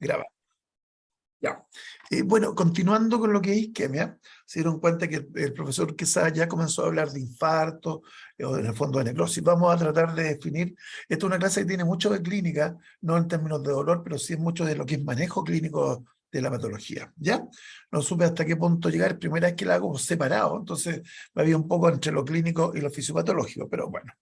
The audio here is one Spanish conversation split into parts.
Graba. Ya. Bueno, continuando con lo que es isquemia, se dieron cuenta que el profesor Quesada ya comenzó a hablar de infarto, o en el fondo de necrosis. Vamos a tratar de definir, esta es una clase que tiene mucho de clínica, no en términos de dolor, pero sí mucho de lo que es manejo clínico de la patología, ¿ya? No supe hasta qué punto llegar, primera vez que la hago separado, entonces había un poco entre lo clínico y lo fisiopatológico, pero bueno.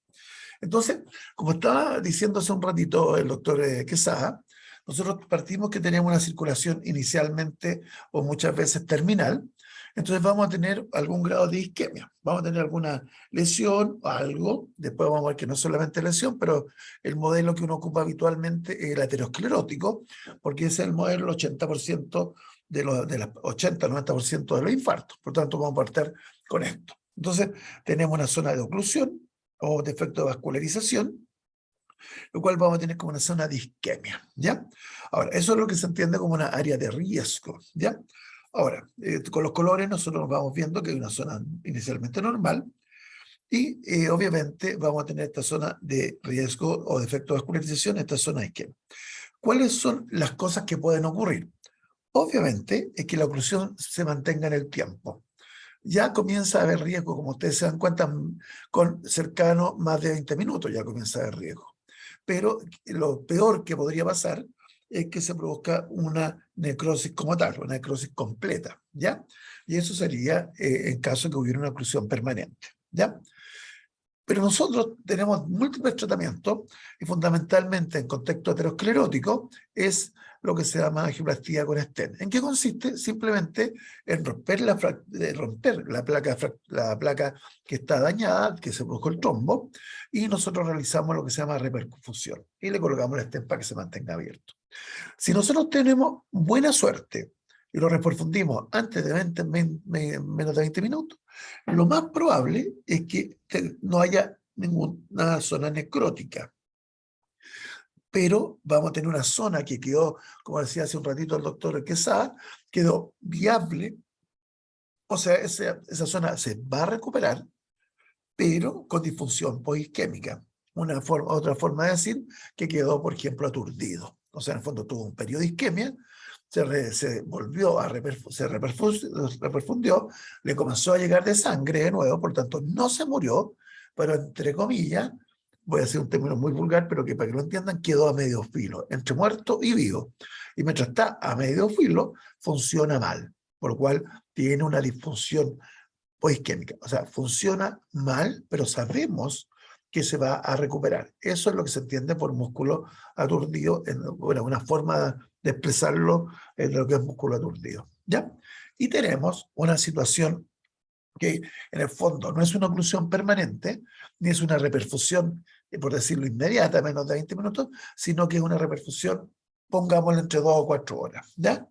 Entonces, como estaba diciendo hace un ratito el doctor Quesada, nosotros partimos que tenemos una circulación inicialmente o muchas veces terminal, entonces vamos a tener algún grado de isquemia, vamos a tener alguna lesión o algo, después vamos a ver que no es solamente lesión, pero el modelo que uno ocupa habitualmente es el aterosclerótico, porque ese es el modelo del 80% de las 80-90% de los infartos, por tanto vamos a partir con esto. Entonces tenemos una zona de oclusión, o defecto de vascularización, lo cual vamos a tener como una zona de isquemia, ¿ya? Ahora, eso es lo que se entiende como una área de riesgo, ¿ya? Ahora, con los colores nosotros vamos viendo que hay una zona inicialmente normal y obviamente vamos a tener esta zona de riesgo o defecto de vascularización, esta zona de isquemia. ¿Cuáles son las cosas que pueden ocurrir? Obviamente es que la oclusión se mantenga en el tiempo. Ya comienza a haber riesgo, como ustedes se dan cuenta, con cercano más de 20 minutos ya comienza a haber riesgo. Pero lo peor que podría pasar es que se produzca una necrosis como tal, una necrosis completa, ¿ya? Y eso sería en caso de que hubiera una oclusión permanente, ¿ya? Pero nosotros tenemos múltiples tratamientos y fundamentalmente en contexto aterosclerótico es lo que se llama angioplastía con stent. ¿En qué consiste? Simplemente en romper la placa que está dañada, que se produjo el trombo, y nosotros realizamos lo que se llama reperfusión y le colocamos el stent para que se mantenga abierto. Si nosotros tenemos buena suerte y lo reperfundimos antes de menos de 20 minutos, lo más probable es que no haya ninguna zona necrótica. Pero vamos a tener una zona que quedó, como decía hace un ratito el doctor Quesada, quedó viable. O sea, esa zona se va a recuperar, pero con disfunción posisquémica. Otra forma de decir que quedó, por ejemplo, aturdido. O sea, en el fondo tuvo un periodo de isquemia, se volvió a reperfundió, le comenzó a llegar de sangre de nuevo, por tanto no se murió, pero entre comillas, voy a decir un término muy vulgar, pero que para que lo entiendan, quedó a medio filo, entre muerto y vivo. Y mientras está a medio filo, funciona mal, por lo cual tiene una disfunción o isquémica. O sea, funciona mal, pero sabemos que se va a recuperar. Eso es lo que se entiende por músculo aturdido, bueno, una forma de expresarlo en lo que es músculo aturdido, ¿ya? Y tenemos una situación que en el fondo no es una oclusión permanente, ni es una reperfusión, por decirlo inmediata, menos de 20 minutos, sino que es una reperfusión, pongámoslo entre 2 o 4 horas, ¿ya?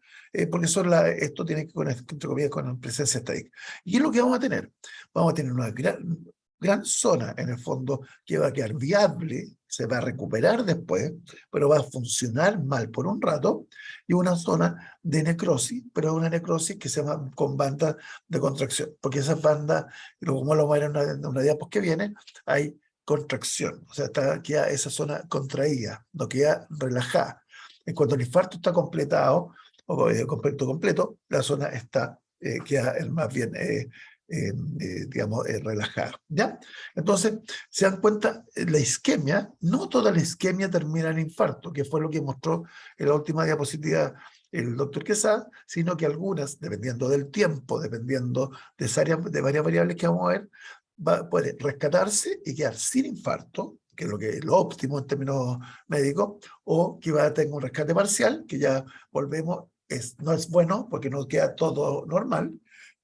Porque esto tiene que ver, entre comillas, con presencia estática. ¿Y es lo que vamos a tener? Vamos a tener una gran zona, en el fondo, que va a quedar viable, se va a recuperar después, pero va a funcionar mal por un rato, y una zona de necrosis, pero una necrosis que se va con bandas de contracción, porque esas bandas, como lo vamos a ver en una diapositiva que viene, hay contracción, o sea, queda esa zona contraída, no queda relajada. En cuanto el infarto está completado, o completo, la zona queda más bien, digamos, relajada, ¿ya? Entonces, se dan cuenta, la isquemia, no toda la isquemia termina en infarto, que fue lo que mostró en la última diapositiva el doctor Quesada, sino que algunas, dependiendo del tiempo, dependiendo de varias variables que vamos a ver, puede rescatarse y quedar sin infarto, que es lo óptimo en términos médicos, o que va a tener un rescate parcial, que ya volvemos, no es bueno porque no queda todo normal,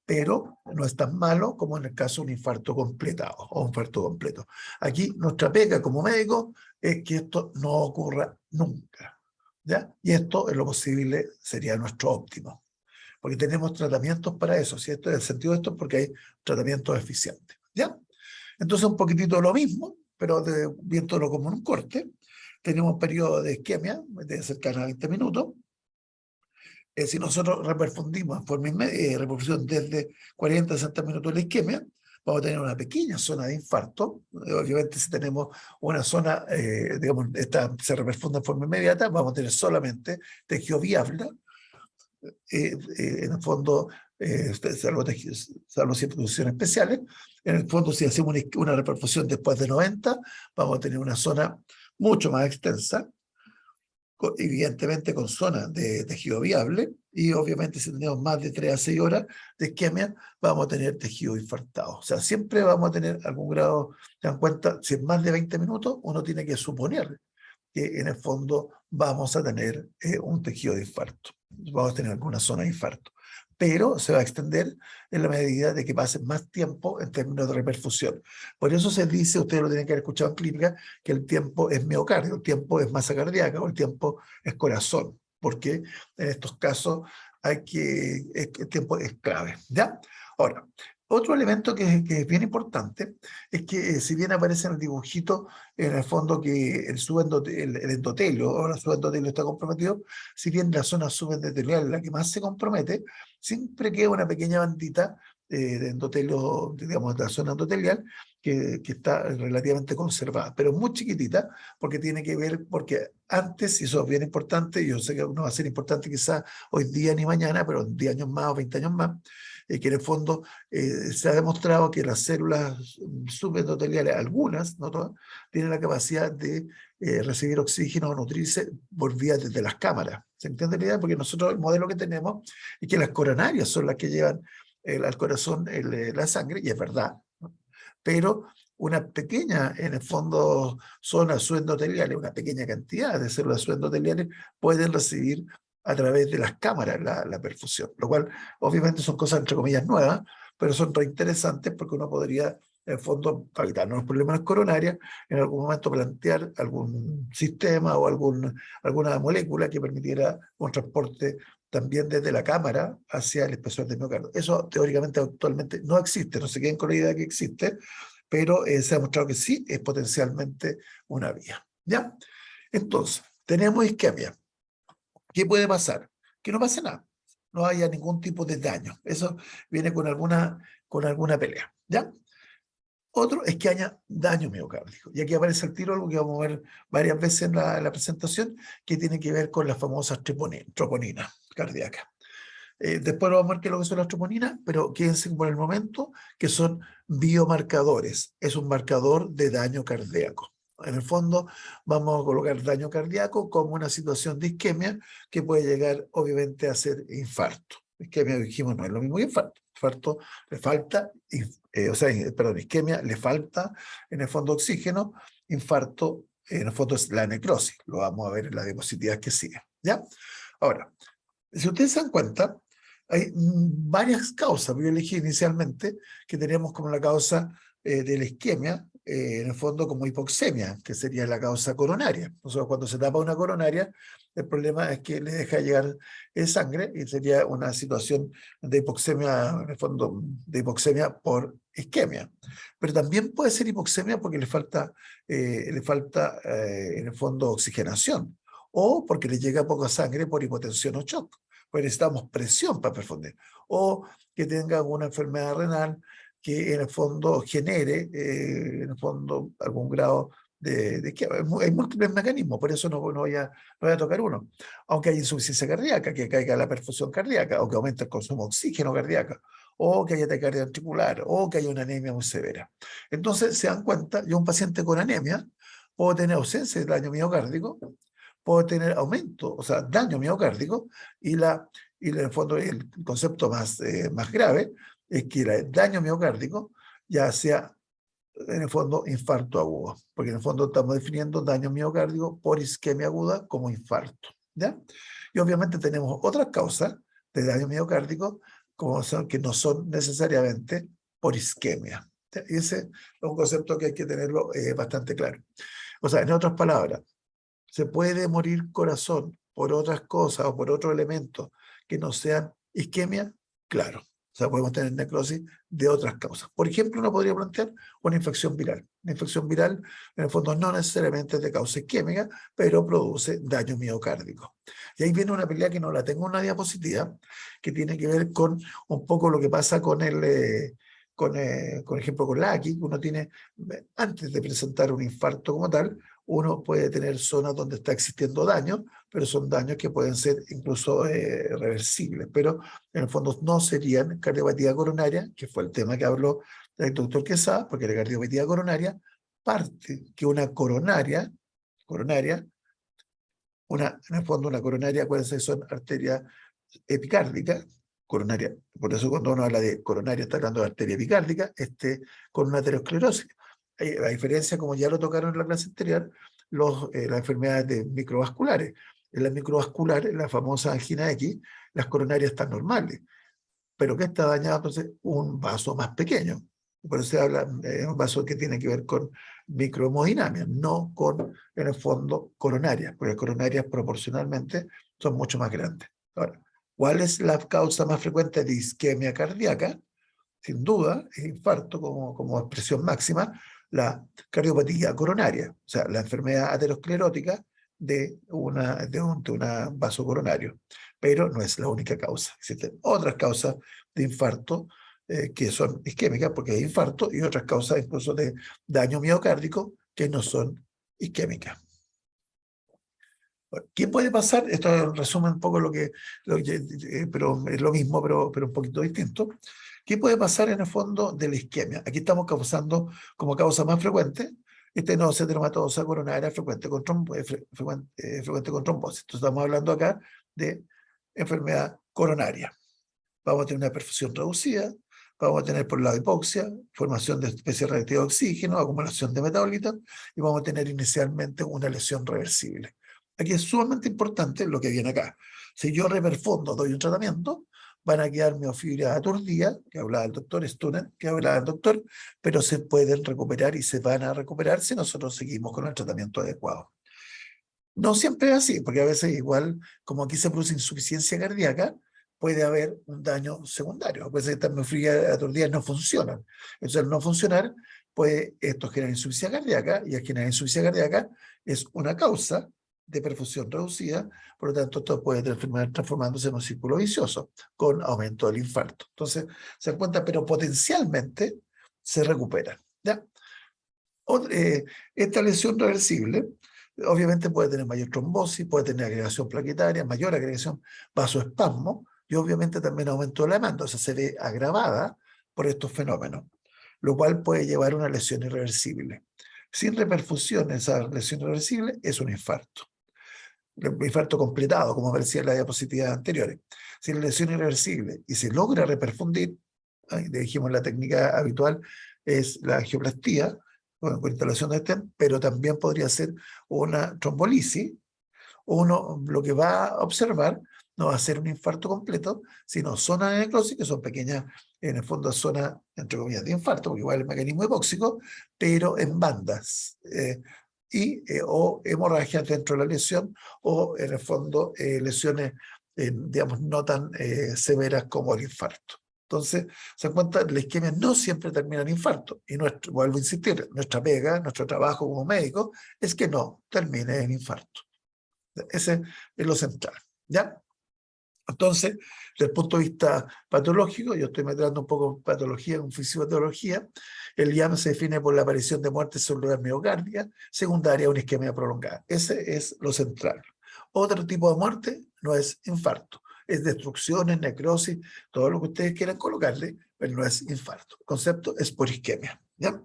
pero no es tan malo como en el caso de un infarto completado o un infarto completo. Aquí nuestra pega como médico es que esto no ocurra nunca, ¿ya? Y esto, en lo posible, sería nuestro óptimo, porque tenemos tratamientos para eso. Si esto es el sentido de esto, porque hay tratamientos eficientes, ¿ya? Entonces, un poquitito lo mismo, pero viéndolo como un corte. Tenemos un periodo de isquemia de cercano a 20 minutos. Si nosotros reperfundimos en forma reperfusión desde 40 a 60 minutos la isquemia, vamos a tener una pequeña zona de infarto. Obviamente si tenemos una zona, digamos, esta se reperfunde en forma inmediata, vamos a tener solamente tejido viable, en el fondo, salvo situaciones especiales. En el fondo, si hacemos una reperfusión después de 90, vamos a tener una zona mucho más extensa, evidentemente con zonas de tejido viable, y obviamente si tenemos más de 3 a 6 horas de isquemia, vamos a tener tejido infartado. O sea, siempre vamos a tener algún grado, se dan cuenta, si es más de 20 minutos, uno tiene que suponer que en el fondo vamos a tener un tejido de infarto, vamos a tener alguna zona de infarto, pero se va a extender en la medida de que pase más tiempo en términos de reperfusión. Por eso se dice, ustedes lo tienen que haber escuchado en clínica, que el tiempo es miocardio, el tiempo es masa cardíaca o el tiempo es corazón, porque en estos casos el tiempo es clave, ¿ya? Ahora, otro elemento que es bien importante es que si bien aparece en el dibujito, en el fondo que el endotelio o el subendotelio está comprometido, si bien la zona subendotelial es la que más se compromete, siempre queda una pequeña bandita de endotelio, digamos, de la zona endotelial, que está relativamente conservada, pero muy chiquitita, porque tiene que ver, porque antes, y eso es bien importante, yo sé que no va a ser importante quizás hoy día ni mañana, pero en 10 años más o 20 años más, que en el fondo se ha demostrado que las células subendoteliales, algunas, no todas, tienen la capacidad de recibir oxígeno o nutrirse por vía desde las cámaras. ¿Se entiende la idea? Porque nosotros el modelo que tenemos es que las coronarias son las que llevan al corazón la sangre, y es verdad, ¿no? Pero una pequeña, en el fondo, zona subendoteliales, una pequeña cantidad de células subendoteliales pueden recibir a través de las cámaras la perfusión, lo cual obviamente son cosas entre comillas nuevas, pero son reinteresantes porque uno podría, en el fondo, para evitarnos los problemas coronarios, en algún momento plantear algún sistema o alguna molécula que permitiera un transporte también desde la cámara hacia el espesor de miocardio. Eso teóricamente actualmente no existe, no se queden con la idea de que existe, pero se ha mostrado que sí es potencialmente una vía. ¿Ya? Entonces, tenemos isquemia. ¿Qué puede pasar? Que no pase nada, no haya ningún tipo de daño. Eso viene con alguna pelea. ¿Ya? Otro es que haya daño miocárdico. Y aquí aparece el tiro, algo que vamos a ver varias veces en la presentación, que tiene que ver con las famosas troponinas cardíacas. Después vamos a ver qué es lo que son las troponinas, pero quédense por el momento que son biomarcadores. Es un marcador de daño cardíaco. En el fondo, vamos a colocar daño cardíaco como una situación de isquemia que puede llegar, obviamente, a ser infarto. Isquemia, dijimos, no es lo mismo que infarto. Infarto le falta, perdón, isquemia le falta, en el fondo, oxígeno. Infarto, en el fondo, es la necrosis. Lo vamos a ver en la diapositiva que sigue. ¿Ya? Ahora, si ustedes se dan cuenta, hay varias causas. Yo elegí inicialmente que tenemos como la causa de la isquemia, en el fondo como hipoxemia, que sería la causa coronaria. Nosotros cuando se tapa una coronaria, el problema es que le deja llegar sangre y sería una situación de hipoxemia, en el fondo, de hipoxemia por isquemia. Pero también puede ser hipoxemia porque en el fondo, oxigenación, o porque le llega poca sangre por hipotensión o shock, pues necesitamos presión para perfundir, o que tenga alguna enfermedad renal que en el fondo genere, en el fondo, algún grado de que hay múltiples mecanismos, por eso no voy a tocar uno. Aunque hay insuficiencia cardíaca, que caiga la perfusión cardíaca, o que aumente el consumo de oxígeno cardíaco, o que haya taquicardia ventricular, o que haya una anemia muy severa. Entonces, se dan cuenta, yo un paciente con anemia puedo tener ausencia de daño miocárdico, puedo tener aumento, o sea, daño miocárdico, y en el fondo el concepto más grave es que el daño miocárdico ya sea, en el fondo, infarto agudo, porque en el fondo estamos definiendo daño miocárdico por isquemia aguda como infarto, ¿ya? Y obviamente tenemos otras causas de daño miocárdico como son, que no son necesariamente por isquemia. ¿Ya? Y ese es un concepto que hay que tenerlo bastante claro. O sea, en otras palabras, ¿se puede morir corazón por otras cosas o por otros elementos que no sean isquemia? Claro. O sea, podemos tener necrosis de otras causas. Por ejemplo, uno podría plantear una infección viral. Una infección viral, en el fondo, no necesariamente es de causa isquémica, pero produce daño miocárdico. Y ahí viene una pelea que no la tengo en una diapositiva, que tiene que ver con un poco lo que pasa con con ejemplo, con la AQI, uno tiene, antes de presentar un infarto como tal, uno puede tener zonas donde está existiendo daño, pero son daños que pueden ser incluso reversibles, pero en el fondo no serían cardiopatía coronaria, que fue el tema que habló el doctor Quesada, porque la cardiopatía coronaria parte que una coronaria, en el fondo una coronaria, acuérdense, son arterias epicárdica, coronaria. Por eso cuando uno habla de coronaria está hablando de arteria epicárdica, con una aterosclerosis. A diferencia, como ya lo tocaron en la clase anterior, las enfermedades microvasculares. En las microvasculares, la famosa angina X, las coronarias están normales. Pero que está dañado, entonces, un vaso más pequeño. Por eso se habla de un vaso que tiene que ver con microhemodinamia, no con, en el fondo, coronarias, porque las coronarias proporcionalmente son mucho más grandes. Ahora, ¿cuál es la causa más frecuente de isquemia cardíaca? Sin duda, es infarto como expresión máxima, la cardiopatía coronaria, o sea, la enfermedad aterosclerótica de una vaso coronario. Pero no es la única causa. Existen otras causas de infarto que son isquémicas, porque hay infarto, y otras causas incluso de daño miocárdico que no son isquémicas. ¿Qué puede pasar? Esto resume un poco pero es lo mismo, pero un poquito distinto. ¿Qué puede pasar en el fondo de la isquemia? Aquí estamos causando como causa más frecuente estenosis dermatosa coronaria frecuente frecuente con trombosis. Entonces estamos hablando acá de enfermedad coronaria. Vamos a tener una perfusión reducida, vamos a tener por un lado hipoxia, formación de especie reactiva de oxígeno, acumulación de metabolitos, y vamos a tener inicialmente una lesión reversible. Aquí es sumamente importante lo que viene acá. Si yo reperfundo, doy un tratamiento, van a quedar miofibras aturdidas, que hablaba el doctor Stunen, que hablaba el doctor, pero se pueden recuperar y se van a recuperar si nosotros seguimos con el tratamiento adecuado. No siempre es así, porque a veces igual, como aquí se produce insuficiencia cardíaca, puede haber un daño secundario. A veces estas miofibras aturdidas no funcionan. Entonces, al no funcionar, pues esto genera insuficiencia cardíaca, y al generar insuficiencia cardíaca es una causa de perfusión reducida, por lo tanto, esto puede terminar transformándose en un círculo vicioso, con aumento del infarto. Entonces, se dan cuenta, pero potencialmente se recupera. ¿Ya? Esta lesión reversible obviamente puede tener mayor trombosis, puede tener agregación plaquetaria, mayor agregación, vasoespasmo, y obviamente también aumento de la demanda, o sea, se ve agravada por estos fenómenos, lo cual puede llevar a una lesión irreversible. Sin reperfusión, esa lesión irreversible es un infarto. Un infarto completado, como aparecía en las diapositivas anteriores. Si la lesión es irreversible y se logra reperfundir, dijimos la técnica habitual es la angioplastía, con instalación de stent, pero también podría ser una trombolisis. Uno lo que va a observar no va a ser un infarto completo, sino zonas de necrosis, que son pequeñas, en el fondo zonas, entre comillas, de infarto, porque igual el mecanismo hipóxico, pero en bandas, o hemorragias dentro de la lesión, o en el fondo lesiones, digamos, no tan severas como el infarto. Entonces, se dan cuenta, la isquemia no siempre termina en infarto. Y vuelvo a insistir, nuestra pega, nuestro trabajo como médico, es que no termine en infarto. Ese es lo central, ¿ya? Entonces, desde el punto de vista patológico, yo estoy metiendo un poco en patología, en fisiopatología, el IAM se define por la aparición de muerte celular miocárdica secundaria a una isquemia prolongada. Ese es lo central. Otro tipo de muerte no es infarto, es destrucción, es necrosis, todo lo que ustedes quieran colocarle, pero no es infarto. El concepto es por isquemia, ¿ya?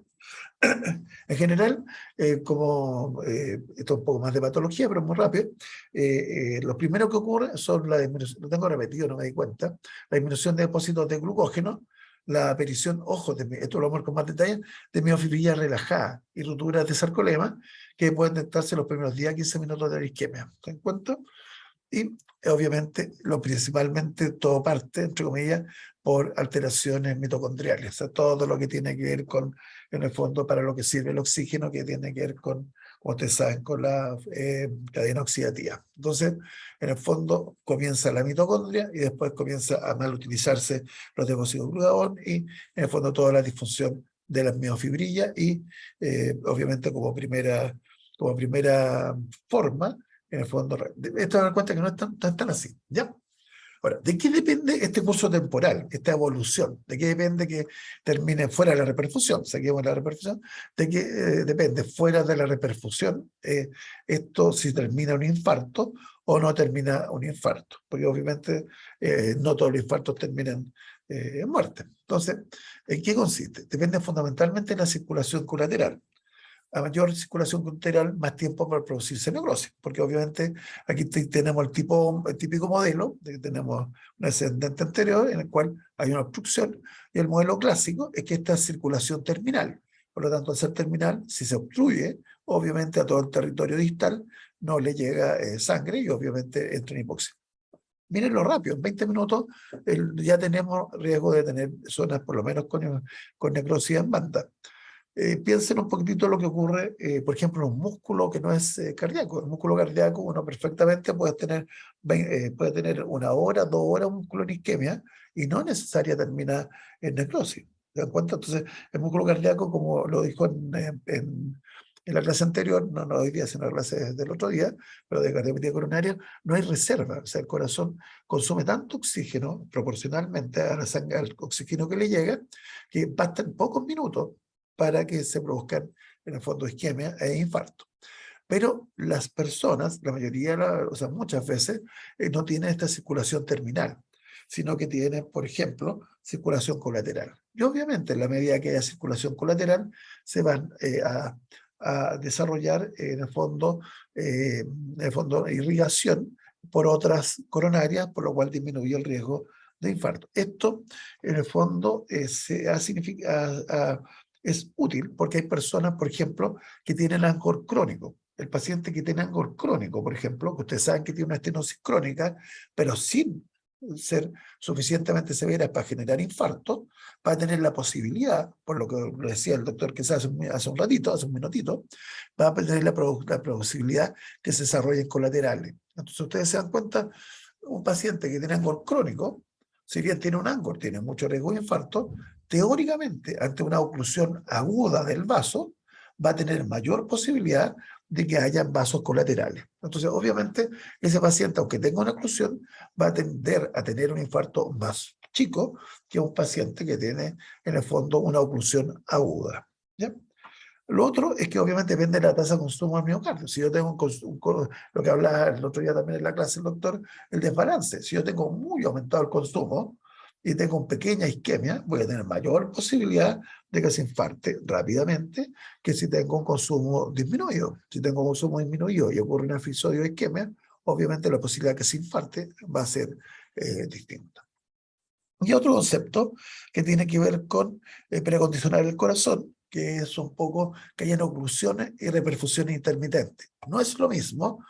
En general, esto es un poco más de patología, pero muy rápido, lo primero que ocurre son la disminución, lo tengo repetido, no me di cuenta, la disminución de depósitos de glucógeno, la aparición, ojo, esto lo vamos a ver con más detalle, de miofibrillas relajadas y rupturas de sarcolema que pueden detectarse los primeros 10 a 15 minutos de la isquemia. ¿Se dan cuenta? Y obviamente, principalmente todo parte, entre comillas, por alteraciones mitocondriales, o sea, todo lo que tiene que ver con, en el fondo, para lo que sirve el oxígeno, que tiene que ver con, como ustedes saben, con la cadena oxidativa. Entonces, en el fondo, comienza la mitocondria y después comienza a mal utilizarse los depósitos de glucagón y, en el fondo, toda la disfunción de las miofibrillas y, obviamente, como primera forma, en el fondo, esto me da cuenta que no es tan así, ¿ya? Ahora, ¿de qué depende este curso temporal, esta evolución? ¿De qué depende que termine fuera de la reperfusión? Saquemos la reperfusión. ¿De qué depende fuera de la reperfusión? Esto si termina un infarto o no termina un infarto, porque obviamente no todos los infartos terminan en muerte. Entonces, ¿en qué consiste? Depende fundamentalmente de la circulación colateral. A mayor circulación colateral, más tiempo para producirse necrosis, porque obviamente aquí tenemos el típico modelo, de que tenemos un ascendente anterior en el cual hay una obstrucción, y el modelo clásico es que esta es circulación terminal. Por lo tanto, al ser terminal, si se obstruye, obviamente a todo el territorio distal no le llega sangre y obviamente entra en hipoxia. Mírenlo rápido, en 20 minutos ya tenemos riesgo de tener zonas por lo menos con necrosis en banda. Piensen un poquitito lo que ocurre, por ejemplo, en un músculo que no es cardíaco. El músculo cardíaco uno perfectamente puede tener 1 hora, 2 horas un músculo en isquemia y no es necesaria terminar en necrosis. ¿Se dan cuenta? Entonces, el músculo cardíaco, como lo dijo en la clase anterior, no hoy día, sino en la clase del otro día, pero de cardiopatía coronaria, no hay reserva. O sea, el corazón consume tanto oxígeno proporcionalmente a la sangre, al oxígeno que le llega, que basta en pocos minutos para que se produzcan, en el fondo, isquemia e infarto. Pero las personas, la mayoría, o sea, muchas veces, no tienen esta circulación terminal, sino que tienen, por ejemplo, circulación colateral. Y obviamente, en la medida que haya circulación colateral, se van a desarrollar, en el fondo, irrigación por otras coronarias, por lo cual disminuye el riesgo de infarto. Esto, en el fondo, es útil porque hay personas, por ejemplo, que tienen angor crónico. El paciente que tiene angor crónico, por ejemplo, que ustedes saben que tiene una estenosis crónica, pero sin ser suficientemente severa para generar infarto, va a tener la posibilidad, por lo que lo decía el doctor que hace un ratito, hace un minutito, va a tener la posibilidad que se desarrollen colaterales. Entonces ustedes se dan cuenta, un paciente que tiene angor crónico, si bien tiene un angor, tiene mucho riesgo de infarto, teóricamente, ante una oclusión aguda del vaso, va a tener mayor posibilidad de que haya vasos colaterales. Entonces, obviamente, ese paciente, aunque tenga una oclusión, va a tender a tener un infarto más chico que un paciente que tiene, en el fondo, una oclusión aguda. ¿Ya? Lo otro es que obviamente depende de la tasa de consumo del miocardio. Si yo tengo lo que hablaba el otro día también en la clase el doctor, el desbalance. Si yo tengo muy aumentado el consumo y tengo una pequeña isquemia, voy a tener mayor posibilidad de que se infarte rápidamente que si tengo un consumo disminuido. Si tengo un consumo disminuido y ocurre un episodio de isquemia, obviamente la posibilidad de que se infarte va a ser distinta. Y otro concepto que tiene que ver con precondicionar el corazón, que es un poco que hayan oclusiones y reperfusiones intermitentes. No es lo mismo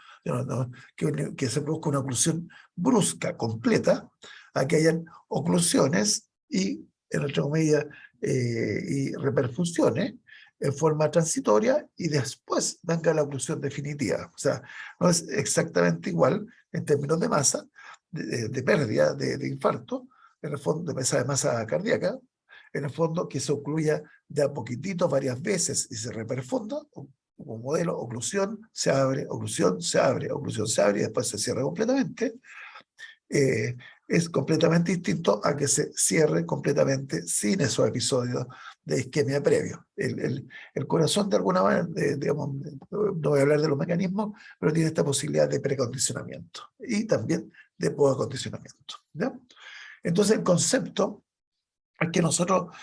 que se produzca una oclusión brusca, completa, a que hayan oclusiones y, entre comillas, y reperfusiones en forma transitoria y después venga la oclusión definitiva. O sea, no es exactamente igual en términos de masa, de pérdida, de infarto, en el fondo, de masa cardíaca, en el fondo que se ocluya de a poquitito varias veces y se reperfunda, como modelo, oclusión, se abre, oclusión, se abre, oclusión, se abre y después se cierra completamente, es completamente distinto a que se cierre completamente sin esos episodios de isquemia previo. El corazón, de alguna manera, digamos, no voy a hablar de los mecanismos, pero tiene esta posibilidad de precondicionamiento y también de posacondicionamiento. ¿Ya? Entonces, el concepto es que nosotros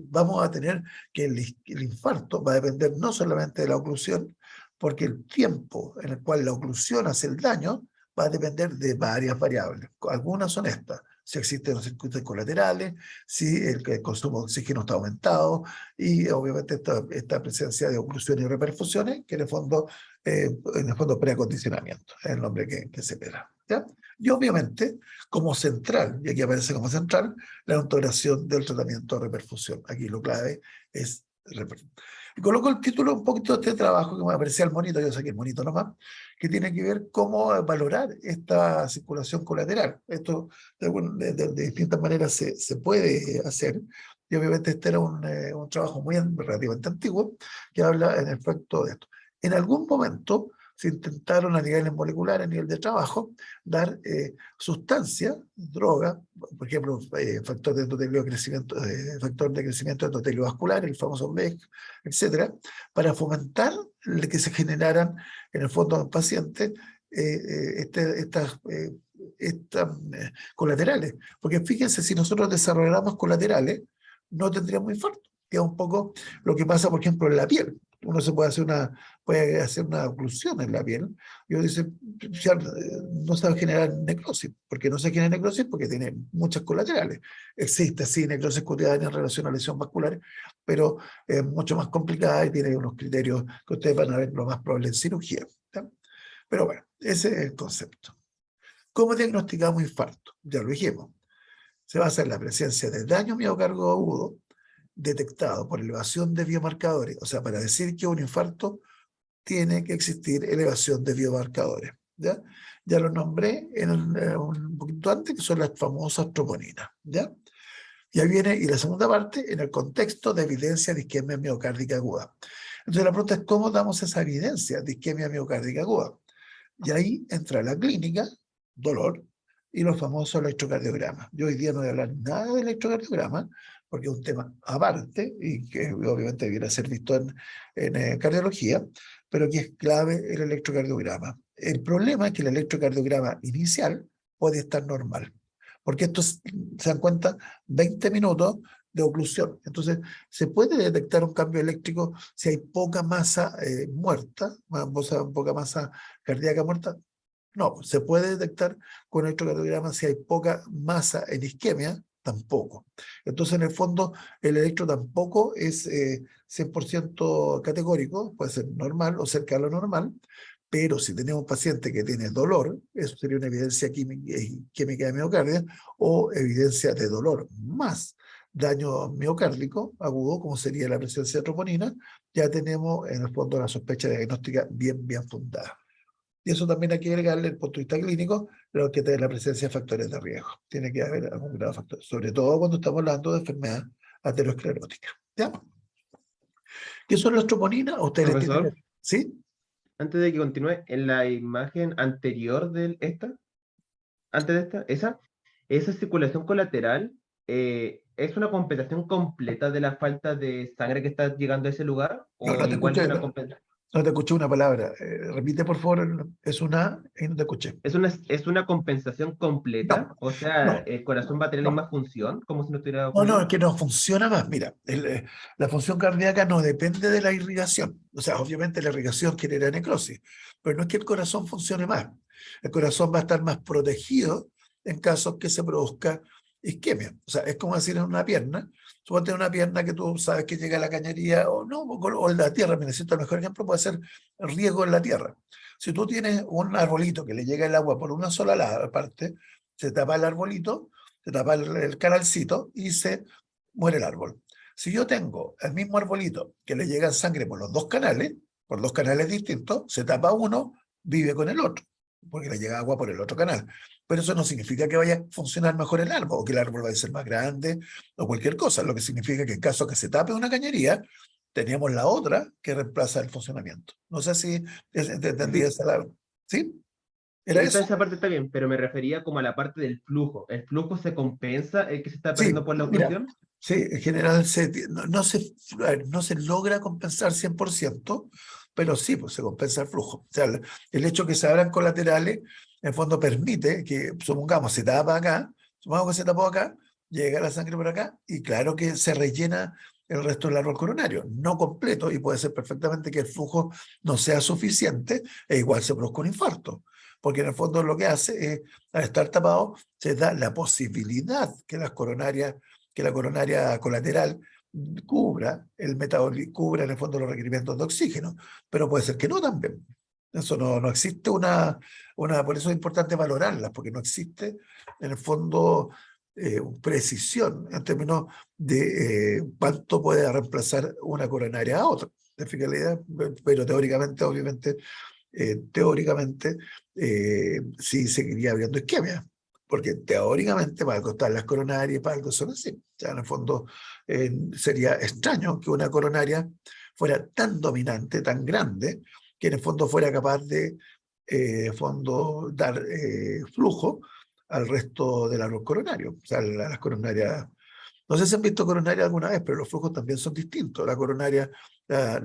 vamos a tener que el infarto va a depender no solamente de la oclusión, porque el tiempo en el cual la oclusión hace el daño va a depender de varias variables. Algunas son estas: si existen los circuitos colaterales, si el consumo de oxígeno está aumentado y obviamente esta presencia de oclusión y reperfusiones, que en el fondo preacondicionamiento, es el nombre que se le da. ¿Ya? Y obviamente, como central, y aquí aparece como central, la autoración del tratamiento de reperfusión. Aquí lo clave es reperfusión. Y coloco el título un poquito de este trabajo que me aparecía el monito, yo saqué el monito nomás, que tiene que ver cómo valorar esta circulación colateral. Esto de distintas maneras se puede hacer, y obviamente este era un trabajo muy relativamente antiguo que habla en efecto de esto. En algún momento se intentaron a niveles moleculares, a nivel de trabajo, dar sustancias, drogas, por ejemplo, factor de endotelio crecimiento, factor de crecimiento endotelio vascular, el famoso MEC, etcétera, para fomentar que se generaran en el fondo del paciente estas colaterales. Porque fíjense, si nosotros desarrolláramos colaterales, no tendríamos infarto, que es un poco lo que pasa, por ejemplo, en la piel. Uno se puede hacer una oclusión en la piel, y uno dice, ya, no se va a generar necrosis. ¿Por qué no se genera necrosis? Porque tiene muchas colaterales. Existe, sí, necrosis cutánea en relación a lesiones vasculares, pero es mucho más complicada y tiene unos criterios que ustedes van a ver lo más probable en cirugía, ¿ya? Pero bueno, ese es el concepto. ¿Cómo diagnosticamos infarto? Ya lo dijimos. Se basa en la presencia de daño miocárdico agudo detectado por elevación de biomarcadores. O sea, para decir que un infarto tiene que existir elevación de biomarcadores. ¿Ya? Ya lo nombré un poquito antes, que son las famosas troponinas. ¿Ya? Y ahí viene, y la segunda parte, en el contexto de evidencia de isquemia miocárdica aguda. Entonces la pregunta es, ¿cómo damos esa evidencia de isquemia miocárdica aguda? Y ahí entra la clínica, dolor, y los famosos electrocardiogramas. Yo hoy día no voy a hablar nada de electrocardiograma, porque es un tema aparte y que obviamente debiera ser visto en cardiología, pero que es clave el electrocardiograma. El problema es que el electrocardiograma inicial puede estar normal, porque esto se dan cuenta, 20 minutos de oclusión. Entonces, se puede detectar un cambio eléctrico si hay poca masa muerta, poca masa cardíaca muerta. No, se puede detectar con electrocardiograma si hay poca masa en isquemia, tampoco. Entonces, en el fondo, el electro tampoco es 100% categórico, puede ser normal o cerca a lo normal, pero si tenemos un paciente que tiene dolor, eso sería una evidencia química de miocardio o evidencia de dolor más daño miocárdico agudo, como sería la presencia de troponina, ya tenemos en el fondo la sospecha diagnóstica bien fundada. Y eso también hay que agregarle desde el punto de vista clínico, lo que es la presencia de factores de riesgo. Tiene que haber algún grado de factor, sobre todo cuando estamos hablando de enfermedad aterosclerótica. ¿Ya? ¿Qué son las troponinas? ¿Ustedes les tienen Profesor, que... ¿Sí? antes de que continúe, en la imagen anterior de esta, antes de esa circulación colateral es una compensación completa de la falta de sangre que está llegando a ese lugar, No, o igual es una compensación. no te escuché una palabra. Repite, por favor, es una... y no te escuché. Es una compensación completa, No, o sea, no, el corazón va a tener la misma no. función, como si no estuviera No, es ocurriendo. que no funciona más. Mira, la función cardíaca no depende de la irrigación. O sea, obviamente la irrigación genera necrosis, pero no es que el corazón funcione más. El corazón va a estar más protegido en caso que se produzca isquemia. O sea, es como decir en una pierna. Suponte una pierna que tú sabes que llega a la cañería o no, o en la tierra. Me necesito el mejor ejemplo, puede ser riego en la tierra. Si tú tienes un arbolito que le llega el agua por una sola parte, se tapa el arbolito, se tapa el canalcito y se muere el árbol. Si yo tengo el mismo arbolito que le llega sangre por dos canales distintos, se tapa uno, vive con el otro, porque le llega agua por el otro canal. Pero eso no significa que vaya a funcionar mejor el árbol, o que el árbol vaya a ser más grande, o cualquier cosa. Lo que significa que en caso que se tape una cañería, teníamos la otra que reemplaza el funcionamiento. No sé si te entendí Ujú. esa. ¿Sí? ¿Era eso? Esa parte está bien, pero me refería como a la parte del flujo. ¿El flujo se compensa el que se está Sí, perdiendo por la mira, oclusión? sí, en general a ver, no se logra compensar 100%, pero sí, pues se compensa el flujo. O sea, el hecho que se abran colaterales, en el fondo permite que, supongamos, se tapa acá, supongamos que se tapó acá, llega la sangre por acá, y claro que se rellena el resto del árbol coronario, no completo, y puede ser perfectamente que el flujo no sea suficiente, e igual se produzca un infarto, porque en el fondo lo que hace es, al estar tapado, se da la posibilidad que la coronaria colateral cubra en el fondo los requerimientos de oxígeno, pero puede ser que no también. Eso no existe por eso es importante valorarlas, porque no existe en el fondo precisión en términos de cuánto puede reemplazar una coronaria a otra. ¿Te fijas la idea? Pero teóricamente, obviamente, teóricamente sí seguiría habiendo isquemia, porque teóricamente para algo están las coronarias, para algo son así. O sea, en el fondo sería extraño que una coronaria fuera tan dominante, tan grande, que en el fondo fuera capaz de fondo dar flujo al resto de la luz coronaria, o sea, las coronarias. No sé si han visto coronaria alguna vez, pero los flujos también son distintos. La coronaria, la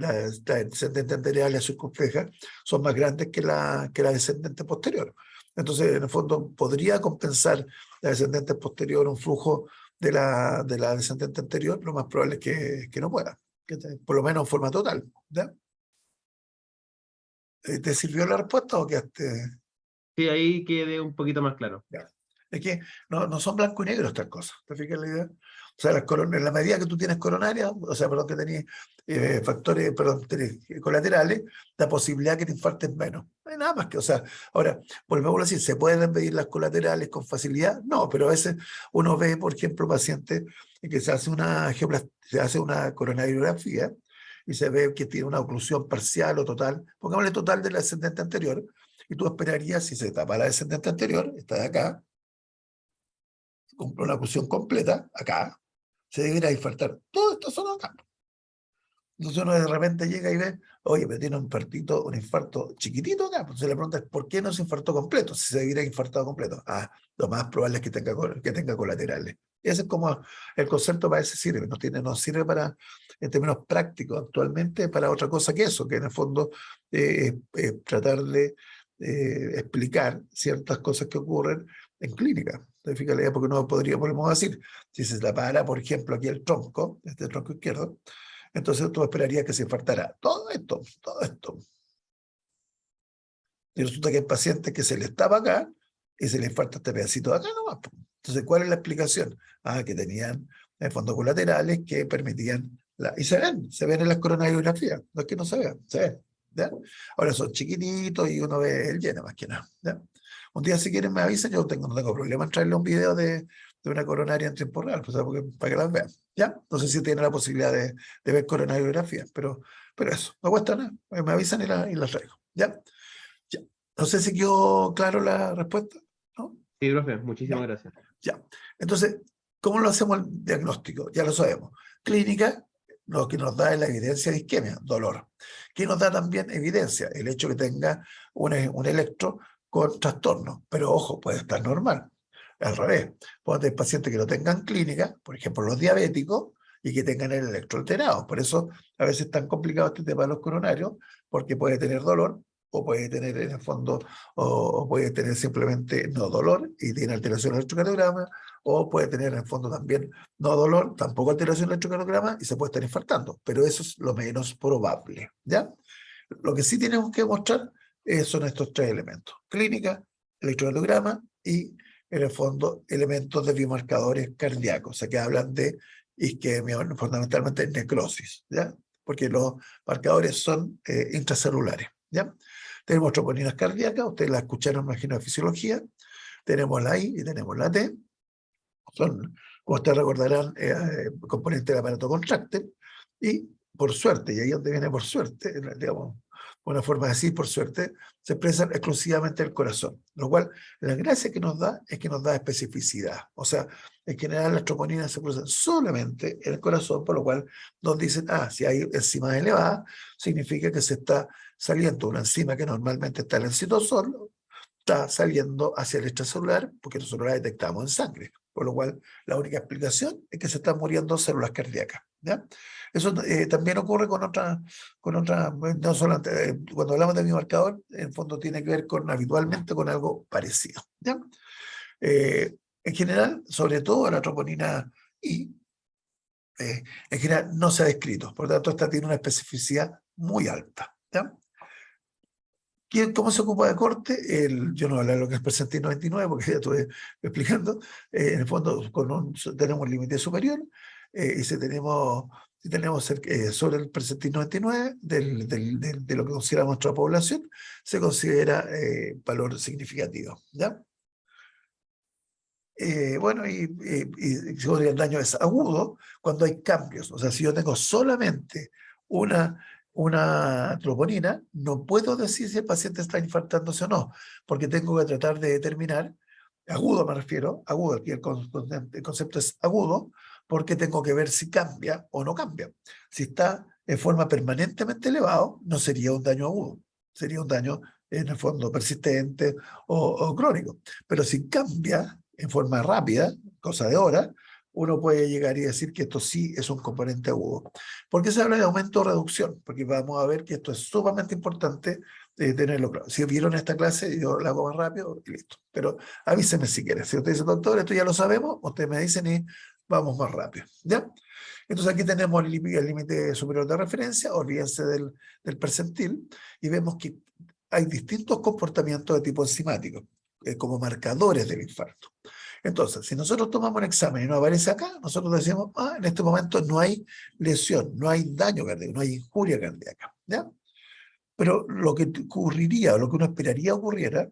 descendente anterior y la circunfleja son más grandes que la descendente posterior. Entonces, en el fondo, podría compensar la descendente posterior un flujo de la descendente anterior. Lo más probable es que no pueda, por lo menos en forma total. ¿Ya? ¿Te sirvió la respuesta o quedaste? Sí, ahí quede un poquito más claro. Ya. Es que no son blanco y negro estas cosas, ¿te fijas la idea? O sea, en la medida que tú tienes coronaria, o sea, perdón, que tenés factores, perdón, tenés colaterales, la posibilidad que te infartes menos. No hay nada más que, o sea, ahora, volvemos a decir, ¿se pueden medir las colaterales con facilidad? No, pero a veces uno ve, por ejemplo, pacientes que se hace una coronariografía y se ve que tiene una oclusión parcial o total, pongámosle total de la descendente anterior, y tú esperarías, si se tapa la descendente anterior, está de acá, con una oclusión completa, acá, se debería infartar toda esta zona acá. Entonces uno de repente llega y ve, oye, me tiene un infarto chiquitito acá. Entonces le pregunta, ¿por qué no se infartó completo? Si se debería infartado completo. Ah, lo más probable es que tenga colaterales. Ese es como el concepto para ese sirve, no sirve para, en términos prácticos actualmente, para otra cosa que eso, que en el fondo tratar de explicar ciertas cosas que ocurren en clínica. Fíjate, porque no podríamos decir, si se tapara, por ejemplo, aquí el tronco, este tronco izquierdo, entonces tú esperarías que se infartara todo esto, todo esto. Y resulta que hay pacientes que se les tapa acá y se les infarta este pedacito de acá nomás. Entonces, ¿cuál es la explicación? Ah, que tenían fondos colaterales que permitían... Y se ven en las coronariografías, no es que no se vean, se ven. ¿Ya? Ahora son chiquititos y uno ve el lleno más que nada. ¿Ya? Un día si quieren me avisan, yo no tengo problema en traerle un video de una coronaria en tiempo real, pues, para que las vean. ¿Ya? No sé si tienen la posibilidad de ver coronariografía, pero eso, no cuesta nada. Me avisan y las traigo. ¿Ya? Ya. No sé si quedó claro la respuesta, ¿no? Sí, profe, muchísimas Ya, gracias. ya. Entonces, ¿cómo lo hacemos el diagnóstico? Ya lo sabemos. Clínica, lo que nos da es la evidencia de isquemia, dolor. ¿Qué nos da también evidencia? El hecho que tenga un electro con trastorno. Pero ojo, puede estar normal. Al revés, puede tener pacientes que no tengan clínica, por ejemplo, los diabéticos, y que tengan el electro alterado. Por eso a veces es tan complicado este tema de los coronarios, porque puede tener dolor, o puede tener en el fondo, o puede tener simplemente no dolor y tiene alteración del electrocardiograma, o puede tener en el fondo también no dolor, tampoco alteración del electrocardiograma y se puede estar infartando, pero eso es lo menos probable, ¿ya? Lo que sí tenemos que mostrar son estos tres elementos: clínica, electrocardiograma y, en el fondo, elementos de biomarcadores cardíacos, o sea, que hablan de isquemia, fundamentalmente necrosis, ¿ya? Porque los marcadores son intracelulares, ¿ya? Tenemos troponinas cardíacas, ustedes la escucharon, me imagino, de fisiología. Tenemos la I y tenemos la T. Son, como ustedes recordarán, componentes del aparato contráctil. Y por suerte, y ahí es donde viene por suerte, digamos, una forma de decir por suerte, se expresan exclusivamente el corazón. Lo cual, la gracia que nos da es que nos da especificidad. O sea, en general las troponinas se producen solamente en el corazón, por lo cual nos dicen, si hay enzimas elevadas, significa que se está saliendo una enzima que normalmente está en el citosol, está saliendo hacia el extracelular, porque nosotros la detectamos en sangre. Por lo cual, la única explicación es que se están muriendo células cardíacas. ¿Ya? Eso también ocurre no solamente, cuando hablamos de biomarcador, en el fondo tiene que ver habitualmente con algo parecido. ¿Ya? En general, sobre todo la troponina I, en general no se ha descrito, por lo tanto, esta tiene una especificidad muy alta. ¿Ya? ¿Cómo se ocupa de corte? Yo no voy a hablar de lo que es percentil 99 porque ya estuve explicando. En el fondo tenemos un límite superior y si tenemos sobre el percentil 99 de lo que considera nuestra población, se considera valor significativo. ¿Ya? Bueno, y el daño es agudo cuando hay cambios. O sea, si yo tengo solamente una troponina, no puedo decir si el paciente está infartándose o no, porque tengo que tratar de determinar, agudo me refiero, agudo, aquí el concepto es agudo, porque tengo que ver si cambia o no cambia. Si está en forma permanentemente elevado, no sería un daño agudo. sería un daño en el fondo persistente o crónico. Pero si cambia en forma rápida, cosa de horas, uno puede llegar y decir que esto sí es un componente agudo. ¿Por qué se habla de aumento o reducción? Porque vamos a ver que esto es sumamente importante tenerlo claro. Si vieron esta clase, yo la hago más rápido y listo. Pero avísenme si quieren. Si usted dice, doctor, esto ya lo sabemos, ustedes me dicen y vamos más rápido. ¿Ya? Entonces aquí tenemos el límite superior de referencia, olvídense del percentil, y vemos que hay distintos comportamientos de tipo enzimático, como marcadores del infarto. Entonces, si nosotros tomamos un examen y no aparece acá, nosotros decimos, en este momento no hay lesión, no hay daño cardíaco, no hay injuria cardíaca, ¿ya? Pero lo que ocurriría, o lo que uno esperaría ocurriera,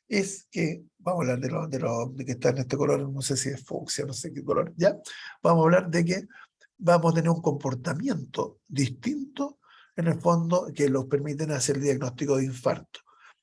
es que, vamos a hablar de que está en este color, no sé si es fucsia, no sé qué color, ¿ya? Vamos a hablar de que vamos a tener un comportamiento distinto, en el fondo, que nos permiten hacer el diagnóstico de infarto.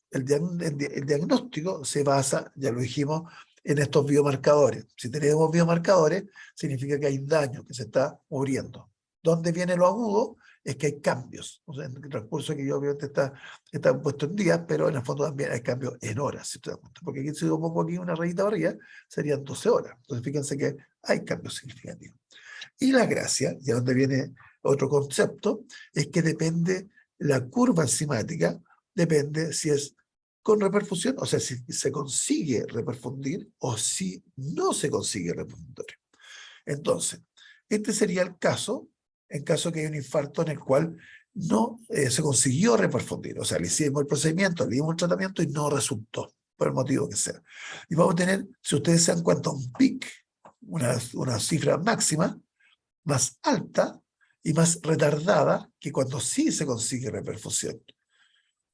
El diagnóstico se basa, ya lo dijimos, en estos biomarcadores. Si tenemos biomarcadores, significa que hay daño, que se está muriendo. ¿Dónde viene lo agudo? Es que hay cambios. O sea, en el transcurso que yo obviamente está puesto en días, pero en el fondo también hay cambios en horas, si te das cuenta. Porque aquí si yo pongo aquí una rayita arriba, serían 12 horas. Entonces fíjense que hay cambios significativos. Y la gracia, y a donde viene otro concepto, es que depende, la curva enzimática depende si es con reperfusión, o sea, si se consigue reperfundir o si no se consigue reperfundir. Entonces, este sería el caso, en caso que hay un infarto en el cual no se consiguió reperfundir, o sea, le hicimos el procedimiento, le dimos el tratamiento y no resultó, por el motivo que sea. Y vamos a tener, si ustedes se dan cuenta, un pic, una cifra máxima, más alta y más retardada que cuando sí se consigue reperfusión.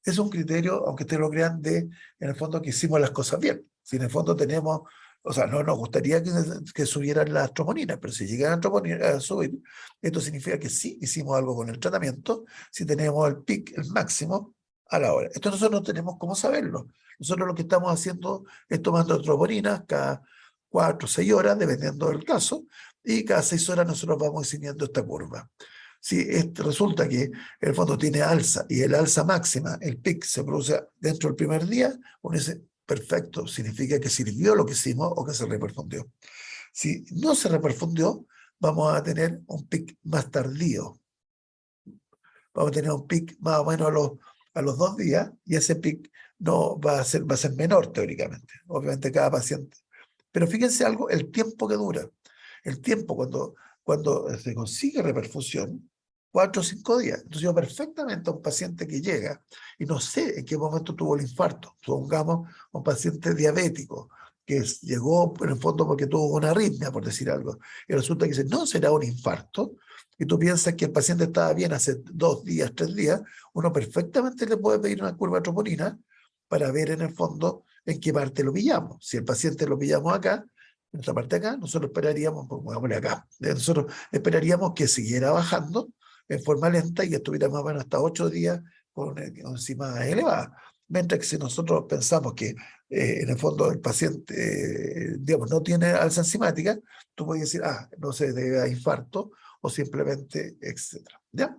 Es un criterio, aunque ustedes lo crean, en el fondo que hicimos las cosas bien. Si en el fondo tenemos, o sea, no nos gustaría que subieran las troponinas, pero si llegan a, a subir, esto significa que sí hicimos algo con el tratamiento, si tenemos el pic, el máximo, a la hora. Esto nosotros no tenemos cómo saberlo. Nosotros lo que estamos haciendo es tomando troponinas cada 4 o 6 horas, dependiendo del caso, y cada 6 horas nosotros vamos diseñando esta curva. Si resulta que el fondo tiene alza y el alza máxima, el pic, se produce dentro del primer día, uno dice, perfecto, significa que sirvió lo que hicimos o que se reperfundió. Si no se reperfundió, vamos a tener un pic más tardío. Vamos a tener un pic más o menos a los 2 días y ese pic no va a ser menor teóricamente. Obviamente cada paciente. Pero fíjense algo, el tiempo que dura. El tiempo cuando se consigue reperfusión, 4 o 5 días. Entonces yo perfectamente a un paciente que llega y no sé en qué momento tuvo el infarto, supongamos un paciente diabético que llegó en el fondo porque tuvo una arritmia, por decir algo, y resulta que dice, no, será un infarto, y tú piensas que el paciente estaba bien hace 2 días, 3 días, uno perfectamente le puede pedir una curva de troponina para ver en el fondo en qué parte lo pillamos. Si el paciente lo pillamos acá, en esta parte acá, nosotros esperaríamos, pongámosle acá, nosotros esperaríamos que siguiera bajando en forma lenta y que estuviera más o menos hasta 8 días con enzima elevada. Mientras que si nosotros pensamos que en el fondo el paciente, digamos, no tiene alza enzimática, tú puedes decir, no se debe a infarto o simplemente, etcétera. ¿Ya?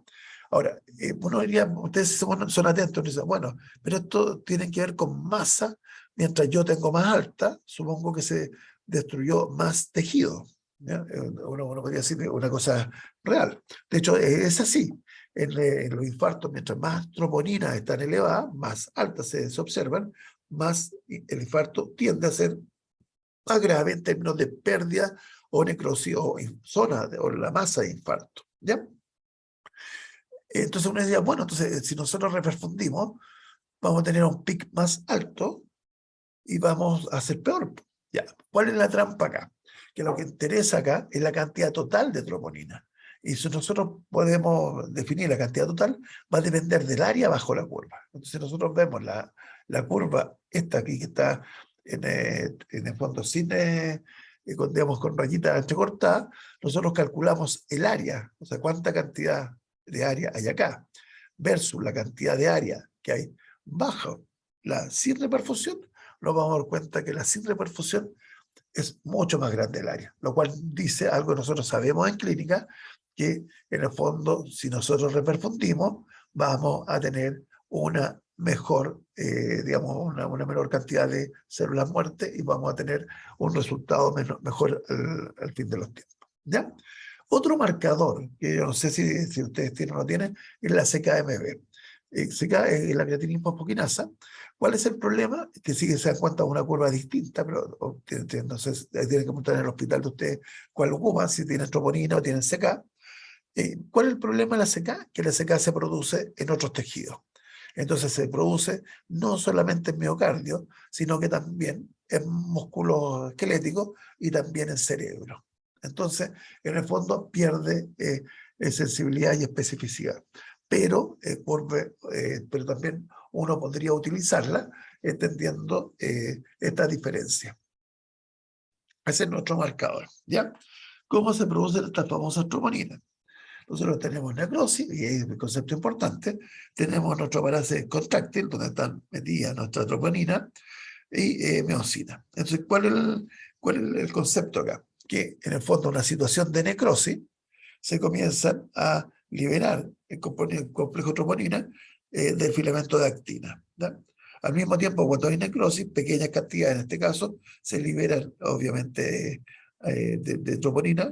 Ahora, uno diría, ustedes son atentos, dicen, bueno, pero esto tiene que ver con masa, mientras yo tengo más alta, supongo que se destruyó más tejido. ¿Ya? Uno podría decir una cosa real. De hecho, es así. En los infartos, mientras más troponinas están elevadas, más altas se observan, más el infarto tiende a ser más grave en términos de pérdida o necrosis o zona o la masa de infarto. ¿Ya? Entonces uno decía, bueno, entonces si nosotros reperfundimos, vamos a tener un pic más alto y vamos a ser peor. Ya, ¿cuál es la trampa acá? Que lo que interesa acá es la cantidad total de troponina. Y si nosotros podemos definir la cantidad total, va a depender del área bajo la curva. Entonces nosotros vemos la curva, esta aquí que está en el fondo sin, digamos, con rayitas entrecortadas, nosotros calculamos el área, o sea, cuánta cantidad de área hay acá, versus la cantidad de área que hay bajo la sin reperfusión, nos vamos a dar cuenta que la sin reperfusión es mucho más grande el área, lo cual dice algo que nosotros sabemos en clínica, que en el fondo, si nosotros reperfundimos, vamos a tener una mejor, digamos, una menor cantidad de células muertas y vamos a tener un resultado mejor al fin de los tiempos. ¿Ya? Otro marcador, que yo no sé si ustedes tienen o no tienen, es la CKMB. CK es la creatinina fosfoquinasa. ¿Cuál es el problema? Que sí que se dan cuenta de una curva distinta, pero no sé, tienen que preguntar en el hospital de ustedes cuál ocupan, si tienen troponina o tienen CK. ¿Cuál es el problema de la CK? Que la CK se produce en otros tejidos. Entonces se produce no solamente en miocardio, sino que también en músculos esqueléticos y también en cerebro. Entonces, en el fondo pierde sensibilidad y especificidad. Pero también uno podría utilizarla entendiendo esta diferencia. Ese es nuestro marcador, ¿ya? ¿Cómo se producen estas famosas troponinas? Nosotros tenemos necrosis, y es un concepto importante, tenemos nuestro aparato contráctil, donde están metidas nuestra troponina, y miosina. Entonces, ¿cuál es el concepto acá? Que en el fondo, en una situación de necrosis, se comienzan a liberar el complejo troponina del filamento de actina. ¿Ya? Al mismo tiempo, cuando hay necrosis, pequeñas cantidades, en este caso, se liberan, obviamente, de troponina,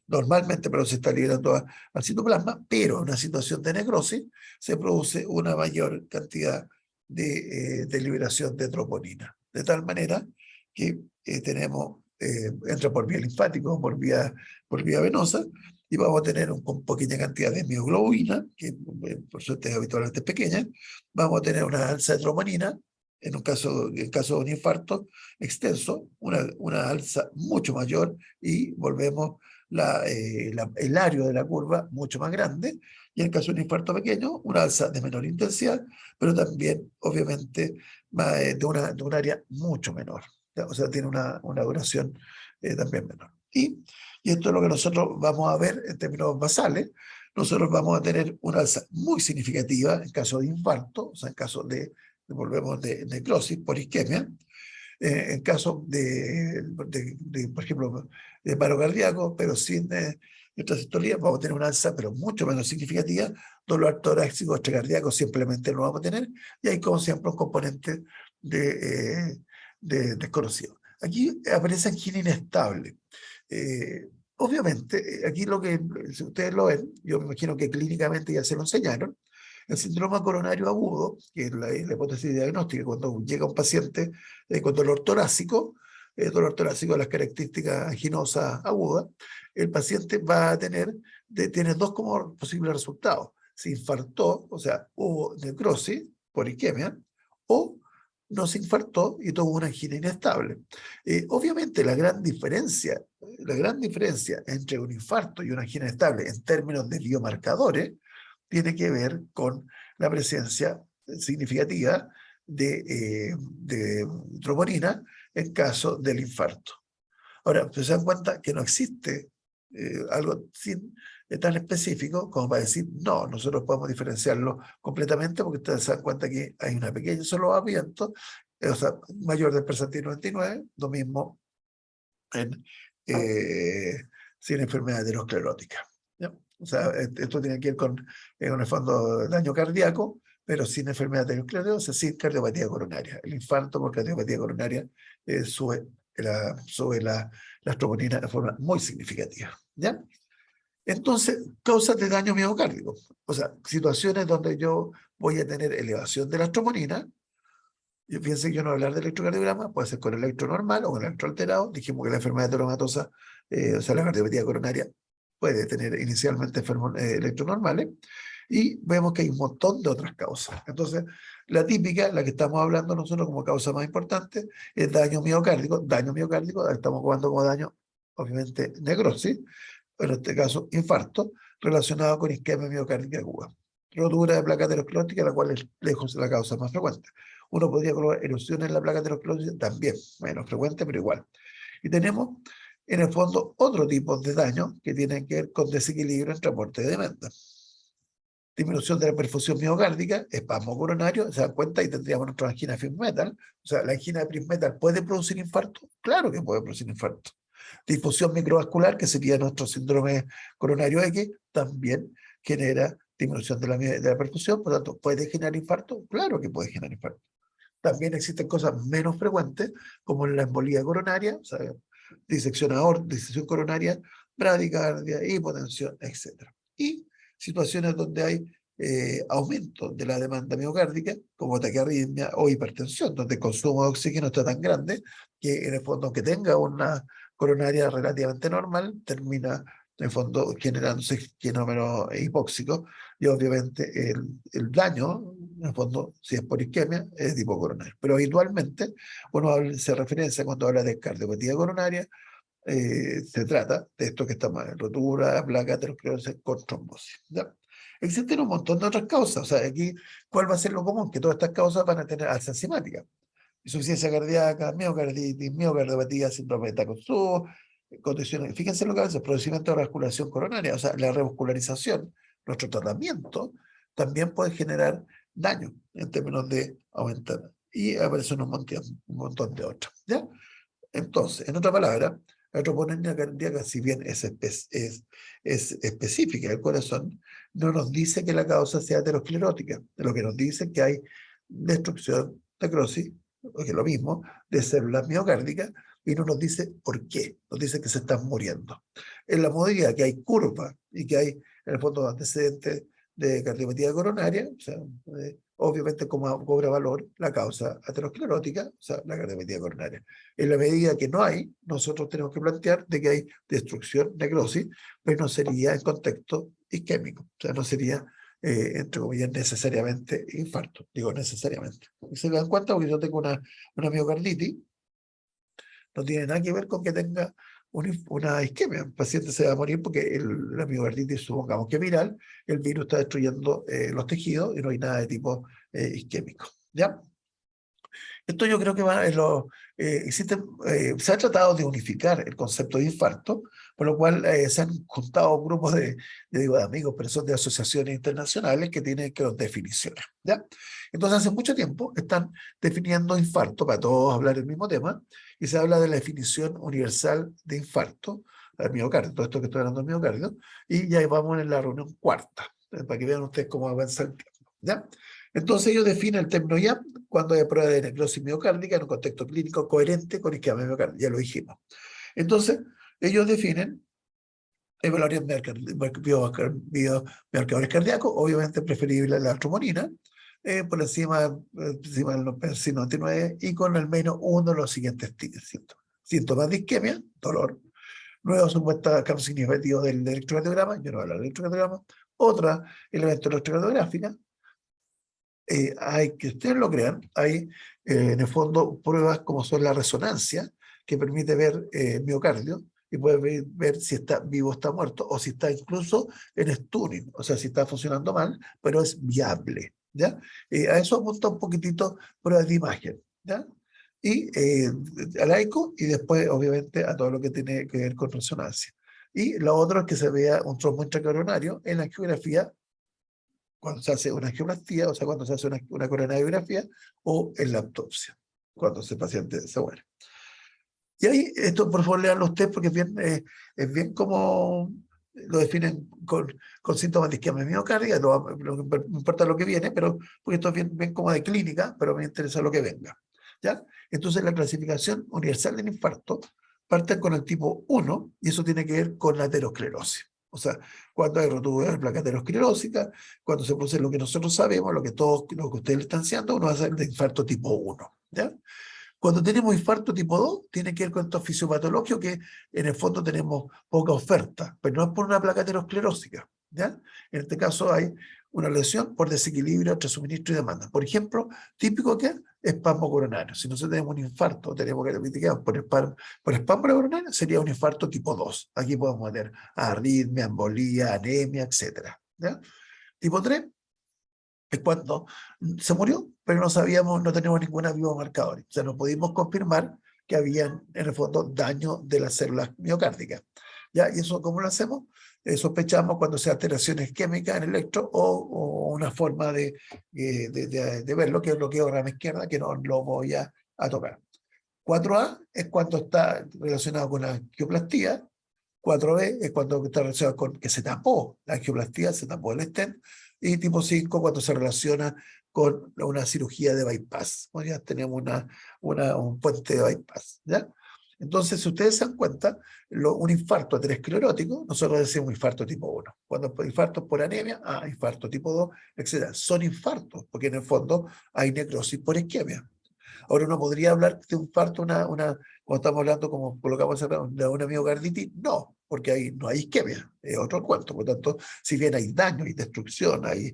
normalmente, pero se está liberando al citoplasma, pero en una situación de necrosis se produce una mayor cantidad de liberación de troponina. De tal manera que tenemos, entra por vía linfática o por vía venosa, y vamos a tener una pequeña cantidad de mioglobina, que por suerte es habitualmente pequeña, vamos a tener una alza de troponina, en el caso de un infarto extenso, una alza mucho mayor, y volvemos el área de la curva mucho más grande, y en el caso de un infarto pequeño, una alza de menor intensidad, pero también, obviamente, de un área mucho menor. O sea, tiene una duración también menor. Y esto es lo que nosotros vamos a ver en términos basales. Nosotros vamos a tener una alza muy significativa en caso de infarto, o sea, en caso volvemos, de necrosis por isquemia. En caso por ejemplo, de paro cardíaco, pero sin intrasistolía, vamos a tener una alza, pero mucho menos significativa. Dolor torácico extracardíaco simplemente no lo vamos a tener, y hay, como siempre, un componente desconocido. Aquí aparece angina inestable. Obviamente, aquí si ustedes lo ven, yo me imagino que clínicamente ya se lo enseñaron, el síndrome coronario agudo, que es la hipótesis diagnóstica, cuando llega un paciente con dolor torácico de las características anginosas agudas, el paciente va a tiene dos como posibles resultados. Se infartó, o sea, hubo necrosis por isquemia, o no se infartó y tuvo una angina inestable. Obviamente la gran diferencia entre un infarto y una angina inestable en términos de biomarcadores tiene que ver con la presencia significativa de troponina en caso del infarto. Ahora, se dan cuenta que no existe algo tan específico como para decir, no, nosotros podemos diferenciarlo completamente, porque ustedes se dan cuenta que hay una pequeña solapamiento, o sea, mayor del percentil 99, lo mismo sin enfermedad aterosclerótica. ¿Ya? O sea, esto tiene que ver con, en el fondo, daño cardíaco, pero sin enfermedad aterosclerótica, o sea, sin cardiopatía coronaria. El infarto por cardiopatía coronaria sube las troponinas de forma muy significativa. ¿Ya? Entonces, causas de daño miocárdico. O sea, situaciones donde yo voy a tener elevación de las troponinas. Yo pienso que yo no voy a hablar de electrocardiograma, puede ser con electro normal o con electro alterado. Dijimos que la enfermedad teleromatosa, o sea, la cardiopatía coronaria, puede tener inicialmente electros normales, y vemos que hay un montón de otras causas. Entonces, la típica, la que estamos hablando nosotros como causa más importante, es daño miocárdico. Daño miocárdico, estamos jugando como daño, obviamente, necrosis, en este caso, infarto, relacionado con isquemia miocárdica aguda. Rotura de placa aterosclerótica, la cual es lejos la causa más frecuente. Uno podría colocar erupciones en la placa aterosclerótica, también menos frecuente, pero igual. Y tenemos, en el fondo, otro tipo de daño que tienen que ver con desequilibrio entre aporte y demanda. Disminución de la perfusión miocárdica, espasmo coronario, se dan cuenta, y tendríamos nuestra angina Prinzmetal. O sea, ¿la angina de Prinzmetal puede producir infarto? Claro que puede producir infarto. Difusión microvascular, que sería nuestro síndrome coronario X, también genera disminución de la perfusión, por lo tanto, ¿puede generar infarto? Claro que puede generar infarto. También existen cosas menos frecuentes, como la embolía coronaria, o sea, disección coronaria, bradicardia, hipotensión, etc. Y situaciones donde hay aumento de la demanda miocárdica, como taquiarritmia o hipertensión, donde el consumo de oxígeno está tan grande que en el fondo, aunque tenga una coronaria relativamente normal, termina en el fondo generándose fenómeno hipóxico y obviamente el daño, en el fondo, si es por isquemia, es tipo coronario. Pero habitualmente uno se referencia cuando habla de cardiopatía coronaria, se trata de esto que está mal, rotura, placa, aterosclerosis con trombosis. ¿Ya? Existen un montón de otras causas. O sea, aquí, ¿cuál va a ser lo común? Que todas estas causas van a tener alza enzimática. Insuficiencia cardíaca, miocarditis, miocardiopatía, síndrome de Takotsubo, condiciones. Fíjense lo que hace, procedimiento de revascularización coronaria, o sea, la revascularización, nuestro tratamiento, también puede generar daño en términos de aumentar. Y aparecen un montón de otras. ¿Ya? Entonces, en otra palabra, la troponina cardíaca, si bien es específica del corazón, no nos dice que la causa sea aterosclerótica. Lo que nos dice es que hay destrucción, necrosis, o que es lo mismo, de células miocárdicas, y no nos dice por qué, nos dice que se están muriendo. En la modalidad que hay curva y que hay, en el fondo, antecedentes de cardiopatía coronaria, o sea, obviamente como cobra valor la causa aterosclerótica, o sea, la cardiopatía coronaria. En la medida que no hay, nosotros tenemos que plantear de que hay destrucción, necrosis, pero no sería en contexto isquémico, o sea, no sería, entre comillas, necesariamente infarto, digo necesariamente. Y se dan cuenta porque yo tengo una miocarditis, no tiene nada que ver con que tenga una isquemia. El paciente se va a morir porque la miocarditis, supongamos que viral, el virus está destruyendo los tejidos y no hay nada de tipo isquémico. ¿Ya? Esto yo creo que se ha tratado de unificar el concepto de infarto, por lo cual se han juntado grupos de amigos, pero son de asociaciones internacionales que tienen que definiciones. ¿Ya? Entonces, hace mucho tiempo están definiendo infarto, para todos hablar el mismo tema, y se habla de la definición universal de infarto, el miocardio, todo esto que estoy hablando del miocardio, y ya vamos en la reunión cuarta, para que vean ustedes cómo avanza el tiempo. ¿Ya? Entonces ellos definen el término ya cuando hay prueba de necrosis miocárdica en un contexto clínico coherente con isquemia miocárdica, ya lo dijimos. Entonces, ellos definen evaluarían biomarcadores cardíacos, obviamente preferible la troponina, por encima del 99 y con al menos uno de los siguientes síntomas. Síntomas de isquemia, dolor, nueva supuesta cambio significativo del electrocardiograma, yo no voy a hablar del electrocardiograma, otra, elemento electrocardiográfica, hay que ustedes lo crean, hay en el fondo pruebas como son la resonancia, que permite ver miocardio y puede ver si está vivo o está muerto, o si está incluso en stunning, o sea, si está funcionando mal, pero es viable. ¿Ya? A eso apunta un poquitito pruebas de imagen. ¿Ya? Y al eco y después, obviamente, a todo lo que tiene que ver con resonancia. Y lo otro es que se vea un trombo intracoronario en la angiografía cuando se hace una angioplastía, o sea, cuando se hace una coronariografía, o en la autopsia, cuando ese paciente se muere. Y ahí, esto por favor leanlo ustedes porque es bien como lo definen con síntomas de isquemia miocárdica, no importa lo que viene, pero porque esto es bien como de clínica, pero me interesa lo que venga. ¿Ya? Entonces la clasificación universal del infarto parte con el tipo 1 y eso tiene que ver con la aterosclerosis. O sea, cuando hay rotura de placa aterosclerósica, cuando se produce lo que nosotros sabemos, lo que ustedes le están haciendo, uno va a hacer de infarto tipo 1. ¿Ya? Cuando tenemos infarto tipo 2, tiene que ver con estos fisiopatológicos que en el fondo tenemos poca oferta, pero no es por una placa aterosclerósica. ¿Ya? En este caso hay una lesión por desequilibrio entre suministro y demanda. Por ejemplo, típico que es espasmo coronario. Si nosotros tenemos un infarto, tenemos que identificar por espasmo coronario, sería un infarto tipo 2. Aquí podemos tener arritmia, embolía, anemia, etc. ¿Ya? Tipo 3 es cuando se murió, pero no sabíamos, no teníamos ninguna biomarcador. O sea, no pudimos confirmar que había en el fondo daño de las células miocárdicas. ¿Ya? ¿Y eso cómo lo hacemos? Sospechamos cuando sea alteraciones químicas en el electro o una forma de verlo, que es bloqueo de rama izquierda, que no lo voy a tocar. 4A es cuando está relacionado con la angioplastía, 4B es cuando está relacionado con que se tapó la angioplastía, se tapó el stent, y tipo 5 cuando se relaciona con una cirugía de bypass. Bueno, ya tenemos un puente de bypass, ¿ya? Entonces, si ustedes se dan cuenta, un infarto aterosclerótico, nosotros decimos infarto tipo 1. Cuando infartos por anemia, infarto tipo 2, etc. Son infartos, porque en el fondo hay necrosis por isquemia. Ahora uno podría hablar de un infarto, cuando estamos hablando, como colocamos de una miocarditis, no, porque ahí no hay isquemia, es otro cuento. Por lo tanto, si bien hay daño y destrucción, hay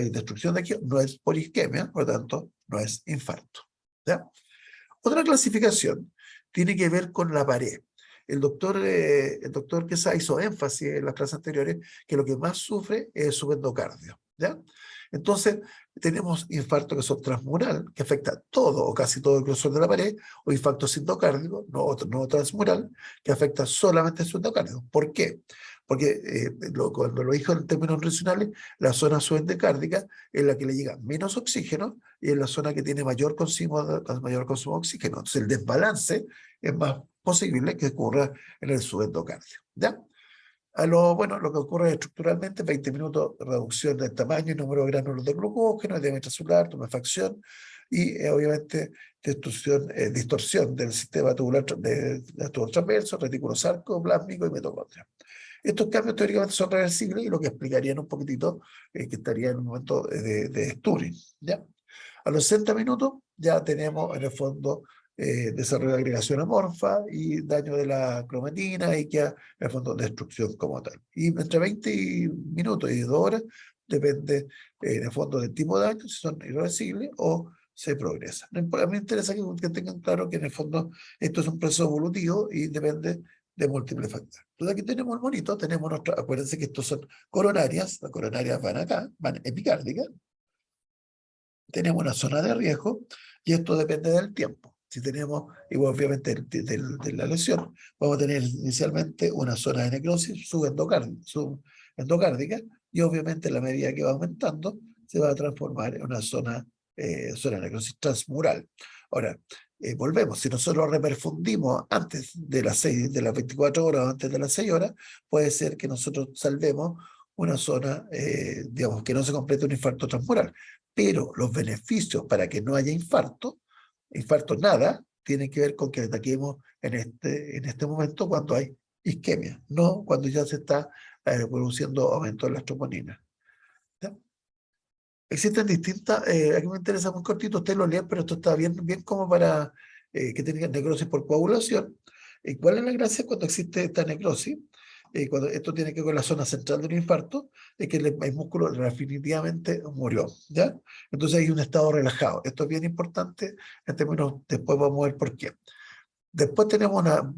destrucción de aquí, no es por isquemia, por lo tanto, no es infarto. ¿Ya? Otra clasificación tiene que ver con la pared. El doctor Quesada hizo énfasis en las clases anteriores que lo que más sufre es su endocardio, ¿ya? Entonces, tenemos infartos que son transmural, que afecta todo o casi todo el grosor de la pared, o infartos endocárdicos, no transmural, que afecta solamente su endocardio. ¿Por qué? Porque cuando lo dijo en términos nutricionales, la zona subendocárdica es la que le llega menos oxígeno y es la zona que tiene mayor consumo de oxígeno. Entonces, el desbalance es más posible que ocurra en el subendocardio, ¿ya? Bueno, lo que ocurre estructuralmente, 20 minutos de reducción del tamaño y número de gránulos de glucógeno, edema intracelular, tumefacción y obviamente distorsión del sistema tubular transverso, retículo sarcoplásmico y mitocondria. Estos cambios teóricamente son reversibles y lo que explicarían un poquitito que estaría en un momento de Sturring, ¿ya? A los 60 minutos ya tenemos en el fondo desarrollo de agregación amorfa y daño de la cromatina y que en el fondo destrucción como tal. Y entre 20 minutos y 2 horas depende en el fondo del tipo de daño, si son irreversibles o se progresa. A mí me interesa que tengan claro que en el fondo esto es un proceso evolutivo y depende de múltiples factores. Entonces aquí tenemos el monito, acuérdense que estos son coronarias, las coronarias van acá, van epicárdicas, tenemos una zona de riesgo y esto depende del tiempo. Si tenemos, y obviamente de la lesión, vamos a tener inicialmente una zona de necrosis subendocárdica y obviamente a la medida que va aumentando se va a transformar en una zona de necrosis transmural. Ahora, volvemos, si nosotros reperfundimos antes de de las 24 horas o antes de las 6 horas, puede ser que nosotros salvemos una zona, digamos, que no se complete un infarto transmural. Pero los beneficios para que no haya infarto nada, tienen que ver con que ataquemos en este momento cuando hay isquemia, no cuando ya se está produciendo aumento de las troponina. ¿Ya? Existen distintas, aquí me interesa muy cortito, usted lo lee, pero esto está bien como para que tengan necrosis por coagulación. ¿Cuál es la gracia cuando existe esta necrosis? Cuando esto tiene que ver con la zona central del infarto, es que el músculo definitivamente murió, ¿ya? Entonces hay un estado relajado. Esto es bien importante, en términos, después vamos a ver por qué. Después tenemos una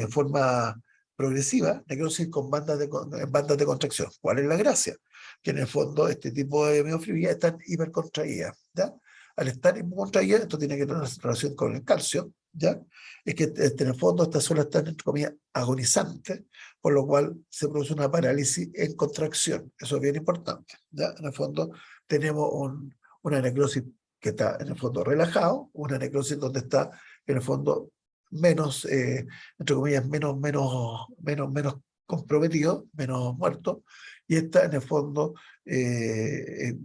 forma progresiva, necrosis con bandas de contracción. ¿Cuál es la gracia? Que en el fondo este tipo de miofibrillas están hipercontraídas, ¿ya? Al estar hipercontraídas, esto tiene que tener una relación con el calcio, ¿ya? Es que en el fondo estas zonas están, entre comillas, agonizantes, por lo cual se produce una parálisis en contracción. Eso es bien importante, ¿ya? En el fondo tenemos una necrosis que está en el fondo relajado, una necrosis donde está en el fondo menos, entre comillas, menos comprometido, menos muerto, y esta en el fondo se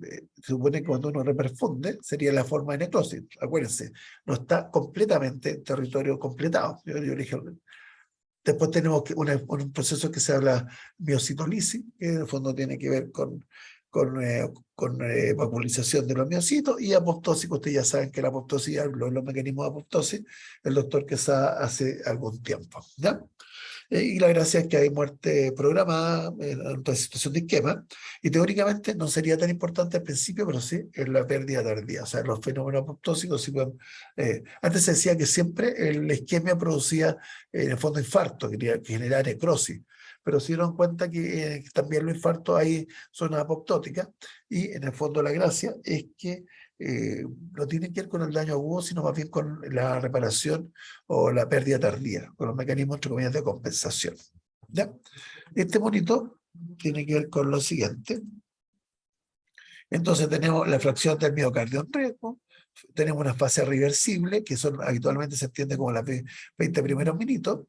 supone que cuando uno reperfunde sería la forma de necrosis. Acuérdense, no está completamente en territorio completado. Yo dije, después tenemos un proceso que se habla miocitolisis, que en el fondo tiene que ver con vacuolización de los miocitos y apoptosis, que ustedes ya saben que la apoptosis, los mecanismos de apoptosis, el doctor Quesada hace algún tiempo, ¿ya? Y la gracia es que hay muerte programada en toda situación de isquema, y teóricamente no sería tan importante al principio, pero sí en la pérdida tardía, o sea, los fenómenos apoptósicos sí pueden, antes se decía que siempre la isquemia producía en el fondo infarto, que generaba necrosis, pero se dieron cuenta que también los infartos ahí son apoptóticas, y en el fondo la gracia es que no tiene que ver con el daño agudo, sino más bien con la reparación o la pérdida tardía, con los mecanismos, entre comillas, de compensación. ¿Ya? Este monito tiene que ver con lo siguiente. Entonces tenemos la fracción del miocardio en riesgo, tenemos una fase reversible, que son habitualmente se entiende como las 20 primeros minutos,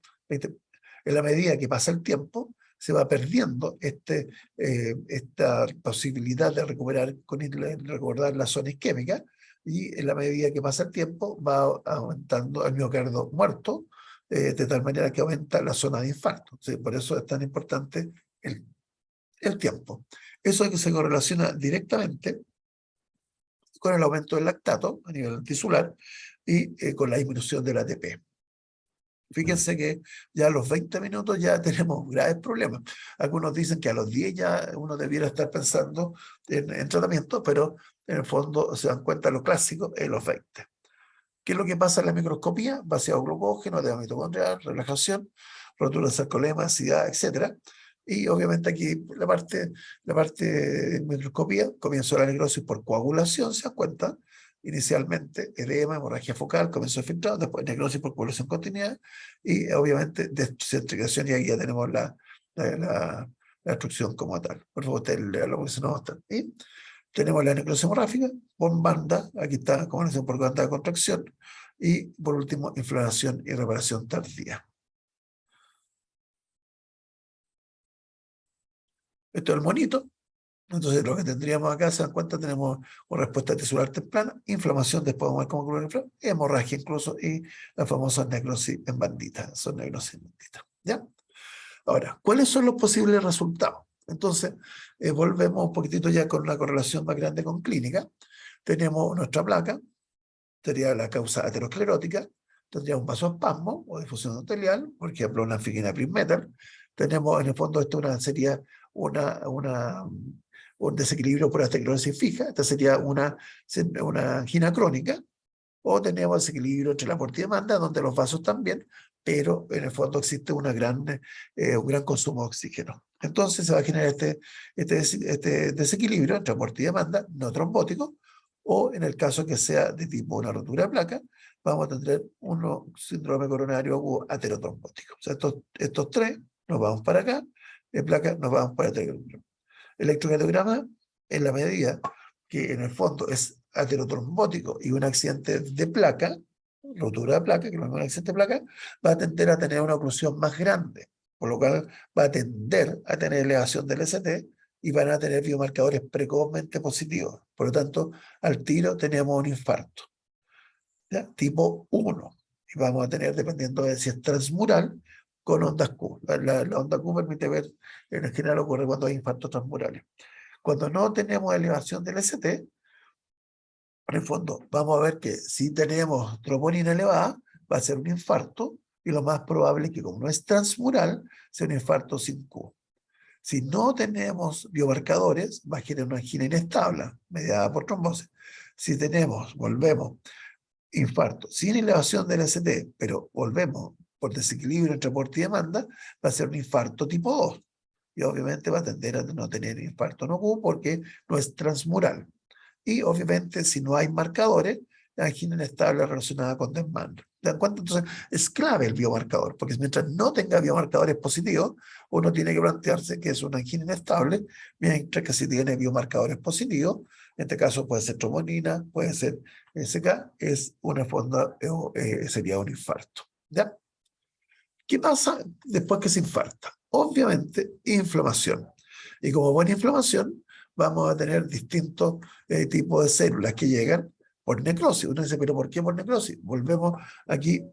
En la medida que pasa el tiempo, se va perdiendo esta posibilidad de recordar la zona isquémica, y en la medida que pasa el tiempo va aumentando el miocardio muerto, de tal manera que aumenta la zona de infarto. ¿Sí? Por eso es tan importante el, el tiempo. Eso es que se correlaciona directamente con el aumento del lactato a nivel tisular y con la disminución del ATP. Fíjense que ya a los 20 minutos ya tenemos graves problemas. Algunos dicen que a los 10 ya uno debiera estar pensando en tratamiento, pero en el fondo se dan cuenta lo clásico en los 20. ¿Qué es lo que pasa en la microscopía? Vaciado glucógeno, edema mitocondrial, relajación, rotura de sarcolema, ansiedad, etc. Y obviamente aquí la parte de microscopía, comienzo la necrosis por coagulación, se dan cuenta. Inicialmente edema, hemorragia focal, comienzo filtrado, después necrosis por coagulación continua y obviamente desintegración, y ahí ya tenemos la destrucción como tal. Por favor, usted léalo porque si no va a estar. Y tenemos la necrosis hemorrágica con banda, aquí está coagulación por banda de contracción, y por último, inflamación y reparación tardía. Esto es el monito. Entonces, lo que tendríamos acá, se dan cuenta, tenemos una respuesta tisular temprana, inflamación, después vamos a ver cómo ocurre la inflamación, hemorragia incluso, y la famosa necrosis en bandita, son necrosis en bandita. ¿Ya? Ahora, ¿cuáles son los posibles resultados? Entonces, volvemos un poquitito ya con una correlación más grande con clínica. Tenemos nuestra placa, sería la causa aterosclerótica, tendría un vasoespasmo o difusión endotelial, por ejemplo, una anfingina prismetal. Tenemos, en el fondo, esto sería un desequilibrio por aterosclerosis fija, esta sería una angina crónica, o tenemos desequilibrio entre la aporte y demanda, donde los vasos también, pero en el fondo existe un gran consumo de oxígeno. Entonces se va a generar este desequilibrio entre aporte y demanda no trombótico, o en el caso que sea de tipo una rotura de placa, vamos a tener un síndrome coronario agudo aterotrombótico. O sea, estos tres nos vamos para acá, en placa nos vamos para el electrocardiograma, en la medida que en el fondo es aterotrombótico y un accidente de placa, rotura de placa, que no es un accidente de placa, va a tender a tener una oclusión más grande, por lo cual va a tender a tener elevación del ST y van a tener biomarcadores precozmente positivos. Por lo tanto, al tiro tenemos un infarto, ¿ya? Tipo 1. Y vamos a tener, dependiendo de si es transmural, con ondas Q. La onda Q permite ver, en general ocurre cuando hay infartos transmurales. Cuando no tenemos elevación del ST, en el fondo vamos a ver que si tenemos troponina elevada, va a ser un infarto, y lo más probable es que, como no es transmural, sea un infarto sin Q. Si no tenemos biomarcadores, va a generar una angina inestable, mediada por trombosis. Si volvemos, infarto sin elevación del ST, pero volvemos por desequilibrio entre aporte y demanda, va a ser un infarto tipo 2. Y obviamente va a tender a no tener infarto no Q porque no es transmural. Y obviamente, si no hay marcadores, la angina inestable relacionada con desmando. ¿Te dan cuenta? Entonces, es clave el biomarcador, porque mientras no tenga biomarcadores positivos, uno tiene que plantearse que es una angina inestable, mientras que si tiene biomarcadores positivos, en este caso puede ser troponina, puede ser SK, es una fonda, sería un infarto. ¿Ya? ¿Qué pasa después que se infarta? Obviamente, inflamación. Y como buena inflamación, vamos a tener distintos tipos de células que llegan por necrosis. Uno dice, ¿pero por qué por necrosis? Volvemos aquí,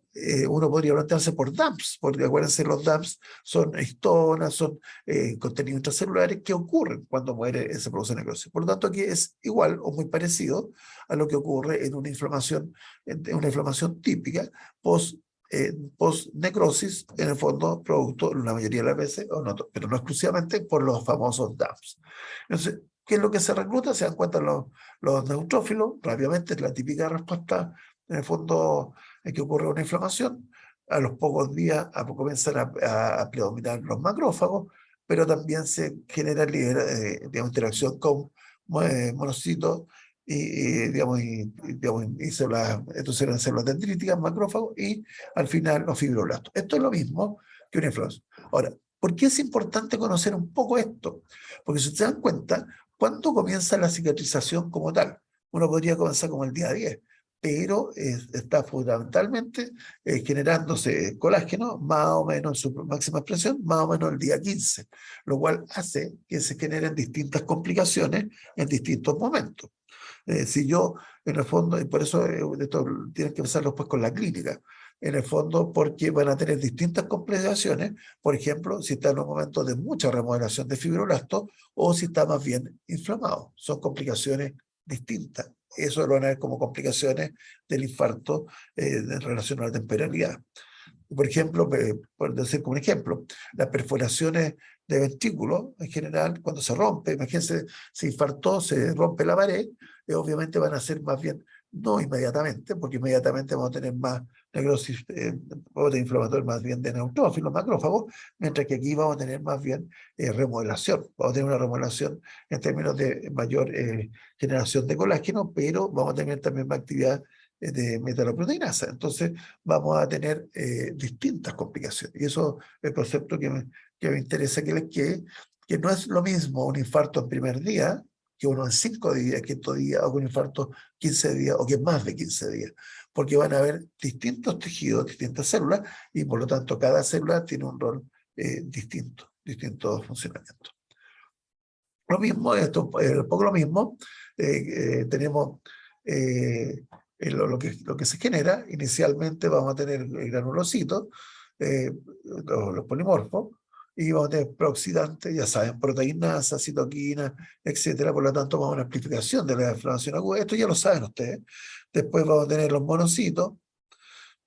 uno podría plantearse por DAMPs, porque acuérdense, los DAMPs son histonas, son contenidos intracelulares que ocurren cuando se produce necrosis. Por lo tanto, aquí es igual o muy parecido a lo que ocurre en una inflamación típica post-necrosis, en el fondo, producto, la mayoría de las veces, o no, pero no exclusivamente, por los famosos DAMPs. Entonces, ¿qué es lo que se recluta? Se dan cuenta los neutrófilos, rápidamente, es la típica respuesta, en el fondo, en que ocurre una inflamación. A los pocos días comienzan a predominar los macrófagos, pero también se genera interacción con monocitos y células, entonces eran células dendríticas, macrófagos, y al final los fibroblastos. Esto es lo mismo que una inflamación. Ahora, ¿por qué es importante conocer un poco esto? Porque si se dan cuenta, ¿cuándo comienza la cicatrización como tal? Uno podría comenzar como el día 10, pero está fundamentalmente generándose colágeno más o menos en su máxima expresión, más o menos el día 15, lo cual hace que se generen distintas complicaciones en distintos momentos. Si yo, en el fondo, y por eso esto tienes que empezar después con la clínica, en el fondo porque van a tener distintas complicaciones, por ejemplo, si está en un momento de mucha remodelación de fibroblastos o si está más bien inflamado. Son complicaciones distintas. Eso lo van a ver como complicaciones del infarto en relación a la temporalidad. Por ejemplo, por decir como un ejemplo, las perforaciones de ventrículo en general, cuando se rompe, imagínense, se infartó, se rompe la pared, obviamente van a ser más bien, no inmediatamente, porque inmediatamente vamos a tener más necrosis, vamos a tener inflamatorio más bien de neutrófilos, macrófagos, mientras que aquí vamos a tener más bien remodelación, vamos a tener una remodelación en términos de mayor generación de colágeno, pero vamos a tener también más actividad de metaloproteinasa. Entonces, vamos a tener distintas complicaciones. Y eso es el concepto que me interesa que les quede, que no es lo mismo un infarto en primer día, que uno en 5 días, quinto día, o un infarto 15 días, o que más de 15 días, porque van a haber distintos tejidos, distintas células, y por lo tanto cada célula tiene un rol distinto funcionamiento. Lo mismo, esto un poco lo mismo, tenemos lo que se genera. Inicialmente vamos a tener granulocitos, los polimorfos, y vamos a tener prooxidantes, ya saben, proteinasa, citoquina, etcétera. Por lo tanto, vamos a una amplificación de la inflamación aguda. Esto ya lo saben ustedes. Después vamos a tener los monocitos,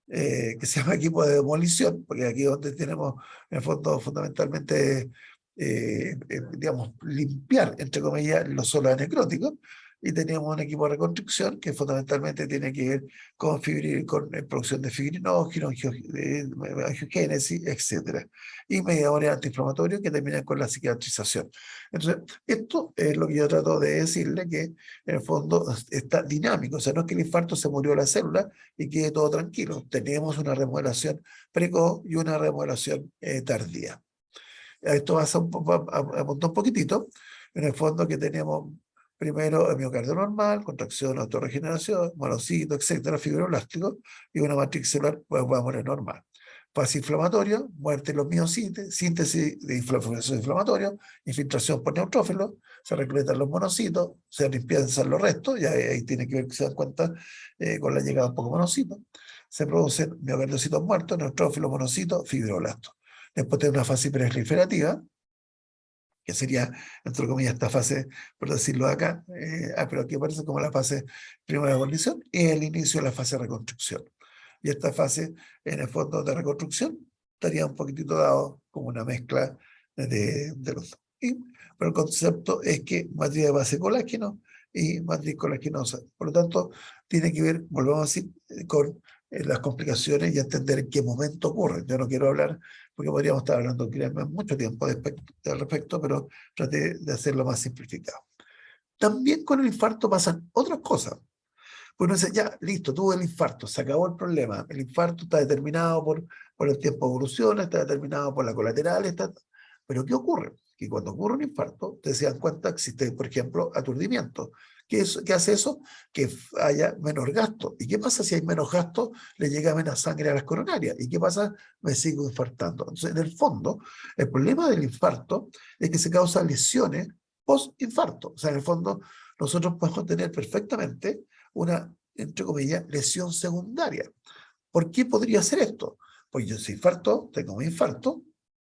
que se llama equipo de demolición, porque aquí es donde tenemos, en el fondo, fundamentalmente, digamos, limpiar, entre comillas, los solos necróticos, y teníamos un equipo de reconstrucción que fundamentalmente tiene que ver con, con producción de fibrinógeno, angiogénesis, etc. Y mediadores antiinflamatorios que terminan con la cicatrización. Entonces, esto es lo que yo trato de decirle, que en el fondo está dinámico, o sea, no es que el infarto se murió la célula y quede todo tranquilo. Tenemos una remodelación precoz y una remodelación tardía. Esto va a apuntar un poquitito. En el fondo que tenemos primero el miocardio normal, contracción, autorregeneración, monocito, etcétera, fibroblástico, y una matriz celular pues, va a morir normal. Fase inflamatorio, muerte de los miocitos, síntesis de inflamación inflamatoria, infiltración por neutrófilos, se reclutan los monocitos, se limpiezan los restos, y ahí tiene que ver que se dan cuenta con la llegada de un poco de monocitos, se producen miocardiocitos muertos, neutrófilos, monocitos, fibroblastos. Después tiene una fase proliferativa, que sería, entre comillas, esta fase, por decirlo acá, pero aquí aparece como la fase primera de guarnición, y el inicio de la fase de reconstrucción. Y esta fase, en el fondo de reconstrucción, estaría un poquitito dado como una mezcla de los dos. Pero el concepto es que matriz de base colágeno y matriz colagenosa. Por lo tanto, tiene que ver, volvemos a decir, con las complicaciones y entender en qué momento ocurren. Yo no quiero hablar, porque podríamos estar hablando, créanme, mucho tiempo al respecto, pero traté de hacerlo más simplificado. También con el infarto pasan otras cosas. Pues uno dice, ya, listo, tuvo el infarto, se acabó el problema. El infarto está determinado por el tiempo de evolución, está determinado por la colateral, pero ¿qué ocurre? Que cuando ocurre un infarto, te se dan cuenta que existe, por ejemplo, aturdimiento. ¿Qué hace eso? Que haya menor gasto. ¿Y qué pasa si hay menos gasto? Le llega menos sangre a las coronarias. ¿Y qué pasa? Me sigo infartando. Entonces, en el fondo, el problema del infarto es que se causan lesiones post-infarto. O sea, en el fondo, nosotros podemos tener perfectamente una, entre comillas, lesión secundaria. ¿Por qué podría ser esto? Pues yo si infarto, tengo un infarto,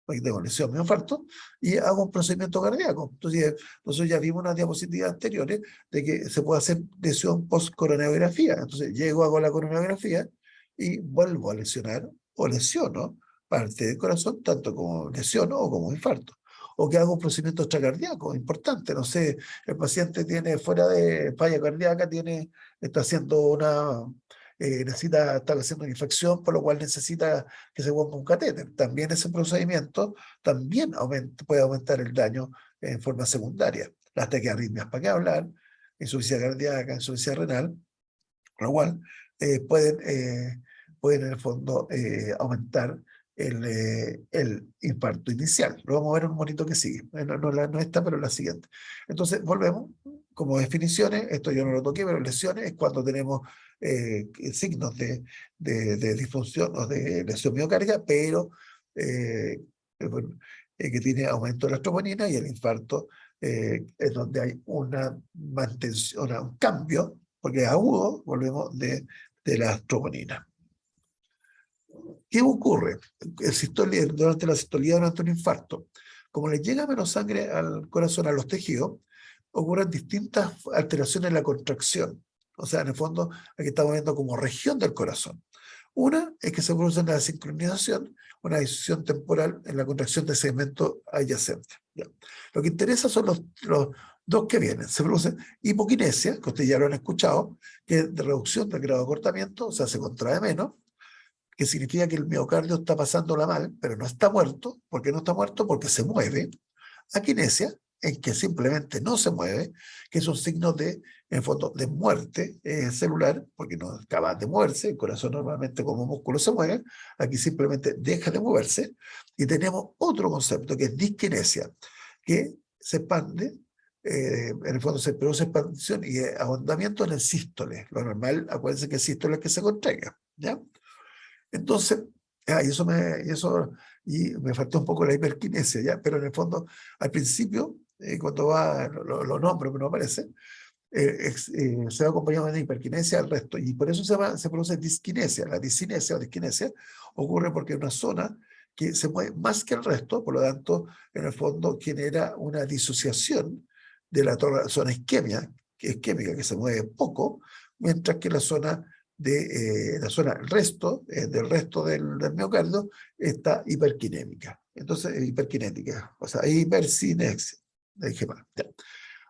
porque tengo lesión, mi infarto, y hago un procedimiento cardíaco. Entonces, nosotros ya vimos unas diapositivas anteriores de que se puede hacer lesión post-coronariografía. Entonces, llego, hago la coronariografía y vuelvo a lesionar o lesiono parte del corazón, tanto como lesiono o como infarto. O que hago un procedimiento extracardíaco, importante, no sé, el paciente tiene fuera de falla cardíaca, está haciendo está haciendo una infección, por lo cual necesita que se ponga un catéter. También ese procedimiento también puede aumentar el daño en forma secundaria. Las taquiarritmias, ¿para qué hablar? Insuficiencia cardíaca, insuficiencia renal, lo cual pueden en el fondo aumentar el infarto inicial. Lo vamos a ver en un monito que sigue. No esta, pero la siguiente. Entonces, volvemos. Como definiciones, esto yo no lo toqué, pero lesiones es cuando tenemos signos de disfunción o de lesión miocárdica, pero bueno, que tiene aumento de la troponina, y el infarto es donde hay una mantención, un cambio, porque es agudo, volvemos, de la troponina. ¿Qué ocurre? Durante la sistolía, durante un infarto, como le llega menos sangre al corazón, a los tejidos, ocurren distintas alteraciones en la contracción. O sea, en el fondo, aquí estamos viendo como región del corazón. Una es que se produce una desincronización, una disociación temporal en la contracción de segmento adyacente. ¿Ya? Lo que interesa son los dos que vienen. Se produce hipoquinesia, que ustedes ya lo han escuchado, que es de reducción del grado de acortamiento, o sea, se contrae menos, que significa que el miocardio está pasándola mal, pero no está muerto. ¿Por qué no está muerto? Porque se mueve. Akinesia, en que simplemente no se mueve, que es un signo de, en fondo, de muerte celular, porque no acaba de moverse, el corazón normalmente como músculo se mueve, aquí simplemente deja de moverse, y tenemos otro concepto que es disquinesia, que se expande, en el fondo se produce expansión y ahondamiento en el sístole. Lo normal, acuérdense que el sístole es que se contraiga, ¿ya? Entonces, y me faltó un poco la hiperquinesia, ¿ya? Pero en el fondo, al principio, cuando va, lo nombro, pero no aparece, se va acompañado de hiperquinesia al resto, y por eso se produce disquinesia. La discinesia o disquinesia ocurre porque es una zona que se mueve más que el resto, por lo tanto, en el fondo genera una disociación de la zona isquémica, que se mueve poco, mientras que la zona el resto, del resto del miocardio está hiperquinémica. Entonces, hiperquinética, o sea, hipercinexia. Dije mal, ya.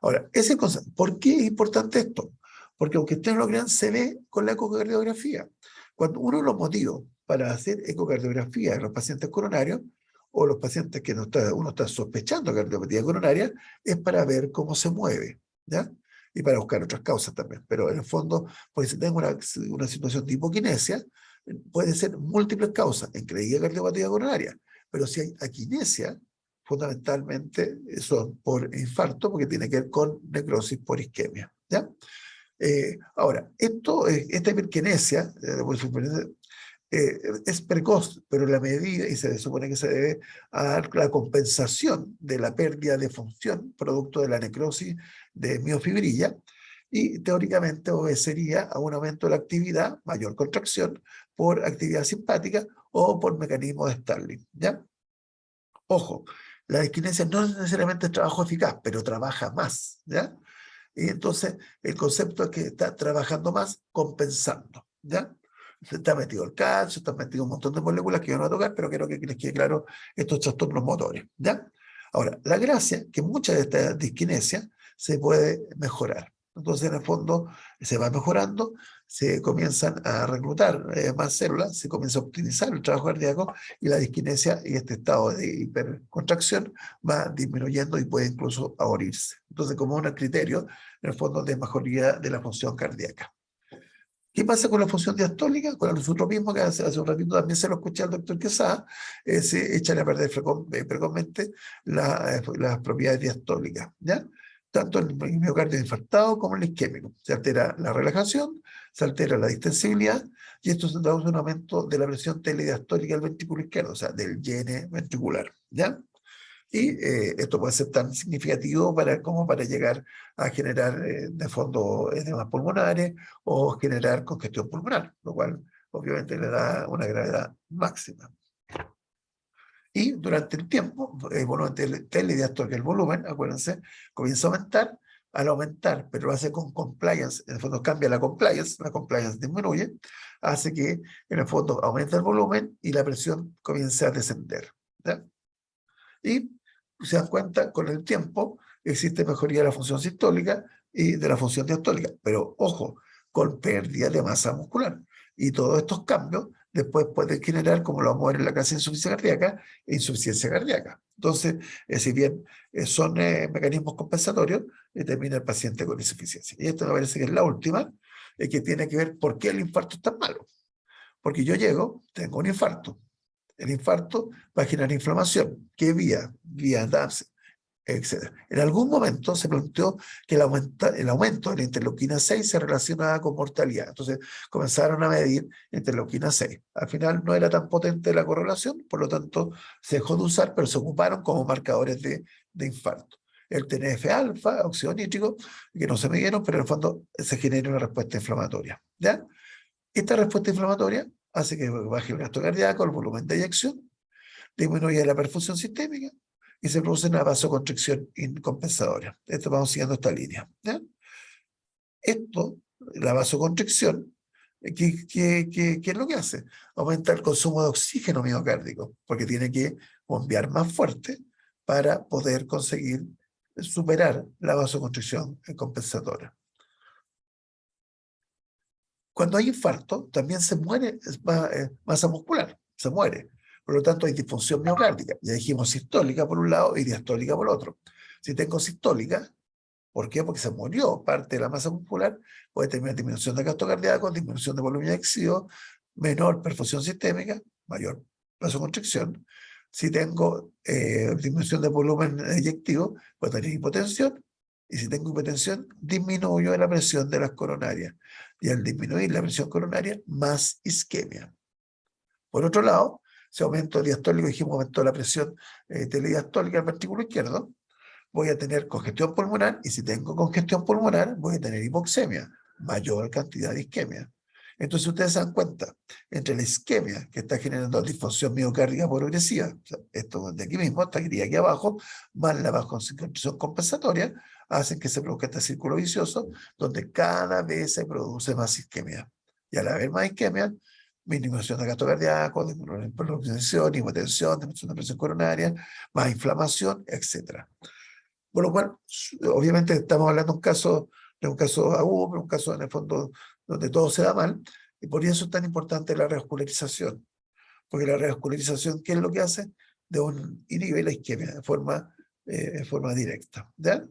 Ahora, ese concepto, ¿por qué es importante esto? Porque aunque ustedes no lo crean, se ve con la ecocardiografía. Cuando uno de los motivos para hacer ecocardiografía en los pacientes coronarios, o los pacientes que uno está sospechando cardiopatía coronaria, es para ver cómo se mueve, ¿ya? Y para buscar otras causas también. Pero en el fondo, porque si tengo una situación de hipoquinesia, puede ser múltiples causas, incluida cardiopatía coronaria. Pero si hay aquinesia, fundamentalmente son por infarto, porque tiene que ver con necrosis por isquemia, ¿ya? Ahora, esta hiperquinesia, es precoz, pero la medida, y se supone que se debe a la compensación de la pérdida de función producto de la necrosis de miofibrilla, y teóricamente obedecería a un aumento de la actividad, mayor contracción, por actividad simpática o por mecanismo de Starling, ¿ya? Ojo, la disquinesia no necesariamente es trabajo eficaz, pero trabaja más, ¿ya? Y entonces el concepto es que está trabajando más compensando, ¿ya? Se está metido el calcio, está metido un montón de moléculas que yo no voy a tocar, pero quiero que les quede claro estos trastornos motores, ¿ya? Ahora, la gracia es que mucha de esta disquinesia se puede mejorar. Entonces, en el fondo, se va mejorando, se comienzan a reclutar más células, se comienza a optimizar el trabajo cardíaco, y la disquinesia y este estado de hipercontracción va disminuyendo y puede incluso ahorirse. Entonces, como un criterio, en el fondo, de mejoría de la función cardíaca. ¿Qué pasa con la función diastólica? Con el isotropismo, que hace un ratito también se lo escuché al doctor Quesada, se echan a perder frecuentemente las propiedades diastólicas, ¿ya? Tanto en el miocardio infartado como en el isquémico. Se altera la relajación, se altera la distensibilidad, y esto se traduce en un aumento de la presión telediastólica del ventrículo izquierdo, o sea, del llene ventricular, ¿ya? Y esto puede ser tan significativo como para llegar a generar, de fondo, edemas pulmonares o generar congestión pulmonar, lo cual obviamente le da una gravedad máxima. Y durante el tiempo, el volumen telediastólico, el volumen, acuérdense, comienza a aumentar. Al aumentar, pero lo hace con compliance, en el fondo cambia la compliance disminuye, hace que en el fondo aumente el volumen y la presión comience a descender, ¿ya? Y se dan cuenta, con el tiempo existe mejoría de la función sistólica y de la función diastólica, pero ojo, con pérdida de masa muscular. Y todos estos cambios después pueden generar, como lo vamos a ver en la clase de insuficiencia cardíaca, insuficiencia cardíaca. Entonces, si bien son mecanismos compensatorios, termina el paciente con insuficiencia. Y esto me parece que es la última, que tiene que ver por qué el infarto es tan malo. Porque yo llego, tengo un infarto. El infarto va a generar inflamación. ¿Qué vía? Vía DAPS. etc. En algún momento se planteó que el aumento de la interleuquina 6 se relacionaba con mortalidad. Entonces comenzaron a medir interleuquina 6. Al final no era tan potente la correlación, por lo tanto se dejó de usar, pero se ocuparon como marcadores de infarto. El TNF-alfa, óxido nítrico, que no se midieron, pero en el fondo se genera una respuesta inflamatoria. ¿Ya? Esta respuesta inflamatoria hace que baje el gasto cardíaco, el volumen de eyección, disminuye la perfusión sistémica y se produce una vasoconstricción incompensadora. Esto vamos siguiendo esta línea. ¿Ya? Esto, la vasoconstricción, ¿qué es lo que hace? Aumenta el consumo de oxígeno miocárdico, porque tiene que bombear más fuerte para poder conseguir superar la vasoconstricción compensatoria. Cuando hay infarto, también se muere masa muscular, se muere. Por lo tanto, hay disfunción miocárdica. Ya dijimos sistólica por un lado y diastólica por otro. Si tengo sistólica, ¿por qué? Porque se murió parte de la masa muscular, puede tener disminución de gasto cardíaco, disminución de volumen eyectivo, menor perfusión sistémica, mayor vasoconstricción. Si tengo disminución de volumen eyectivo, puede tener hipotensión, y si tengo hipotensión, disminuyo la presión de las coronarias. Y al disminuir la presión coronaria, más isquemia. Por otro lado, si aumento el diastólico, dijimos, aumentó la presión telediastólica del ventrículo izquierdo, voy a tener congestión pulmonar, y si tengo congestión pulmonar, voy a tener hipoxemia, mayor cantidad de isquemia. Entonces ustedes se dan cuenta, entre la isquemia que está generando disfunción miocárdica progresiva, o sea, esto de aquí mismo, esta grilla aquí abajo, más la vasoconstricción compensatoria, hacen que se produzca este círculo vicioso, donde cada vez se produce más isquemia. Y al haber más isquemia, disminución de gasto cardíaco, disminución, hipotensión, disminución de presión coronaria, más inflamación, etc. Por lo cual, obviamente estamos hablando de un caso agudo, pero un caso en el fondo donde todo se da mal, y por eso es tan importante la revascularización, porque la revascularización, ¿qué es lo que hace? Inhibe la isquemia de forma directa. ¿Ya?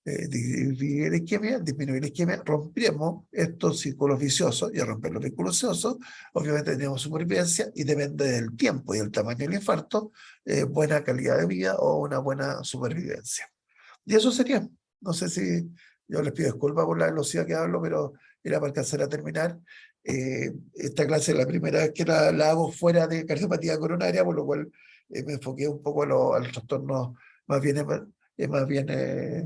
Disminuir la isquemia, rompemos estos círculos viciosos, y al romper los círculos viciosos, obviamente tenemos supervivencia, y depende del tiempo y del tamaño del infarto, buena calidad de vida o una buena supervivencia. Y eso sería. No sé si yo les pido disculpas por la velocidad que hablo, pero era para alcanzar a terminar. Esta clase es la primera vez que la hago fuera de cardiopatía coronaria, por lo cual me enfoqué un poco a los trastornos más bien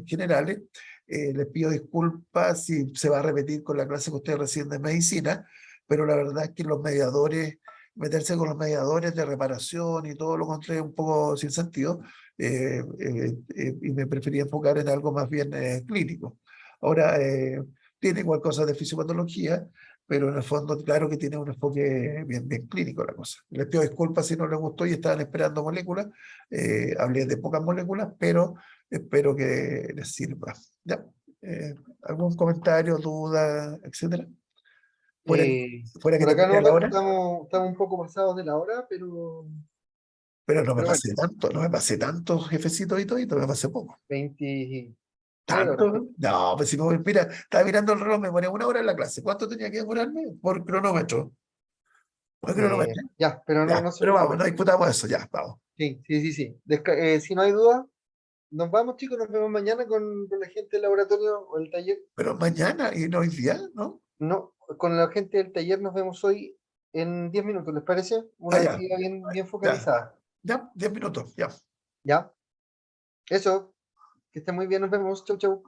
generales. Les pido disculpas si se va a repetir con la clase que ustedes reciben de medicina, pero la verdad es que meterse con los mediadores de reparación y todo lo encontré un poco sin sentido. Y me prefería enfocar en algo más bien clínico. Ahora, tiene igual cosas de fisiopatología, pero en el fondo, claro que tiene un enfoque bien clínico la cosa. Les pido disculpas si no les gustó y estaban esperando moléculas. Hablé de pocas moléculas, pero espero que les sirva. ¿Ya? ¿Algún comentario, duda, etcétera? Fuera, fuera que Por te acá cuide no, la hora, estamos un poco pasados de la hora, pero no me pero bueno, pasé tanto, no me pasé tanto, jefecito y todito, me pasé poco. 29 horas. ¿Tanto? No, pues si mira, estaba mirando el reloj, me ponía 1 hora en la clase. ¿Cuánto tenía que demorarme? Por cronómetro. ¿Por cronómetro? Ya, pero Ya, no se pero vamos, no preocupen. disputamos eso, ya, vamos. Sí, sí, sí, sí. Si no hay duda, nos vamos, chicos, nos vemos mañana con la gente del laboratorio o el taller. Pero mañana y no hoy día, ¿no? No, con la gente del taller nos vemos hoy en 10 minutos, ¿les parece? Ah, Una ya, actividad bien ya, focalizada. ya, 10 minutos, ya. ¿Ya? Eso, que esté muy bien, nos vemos. Chau, chau.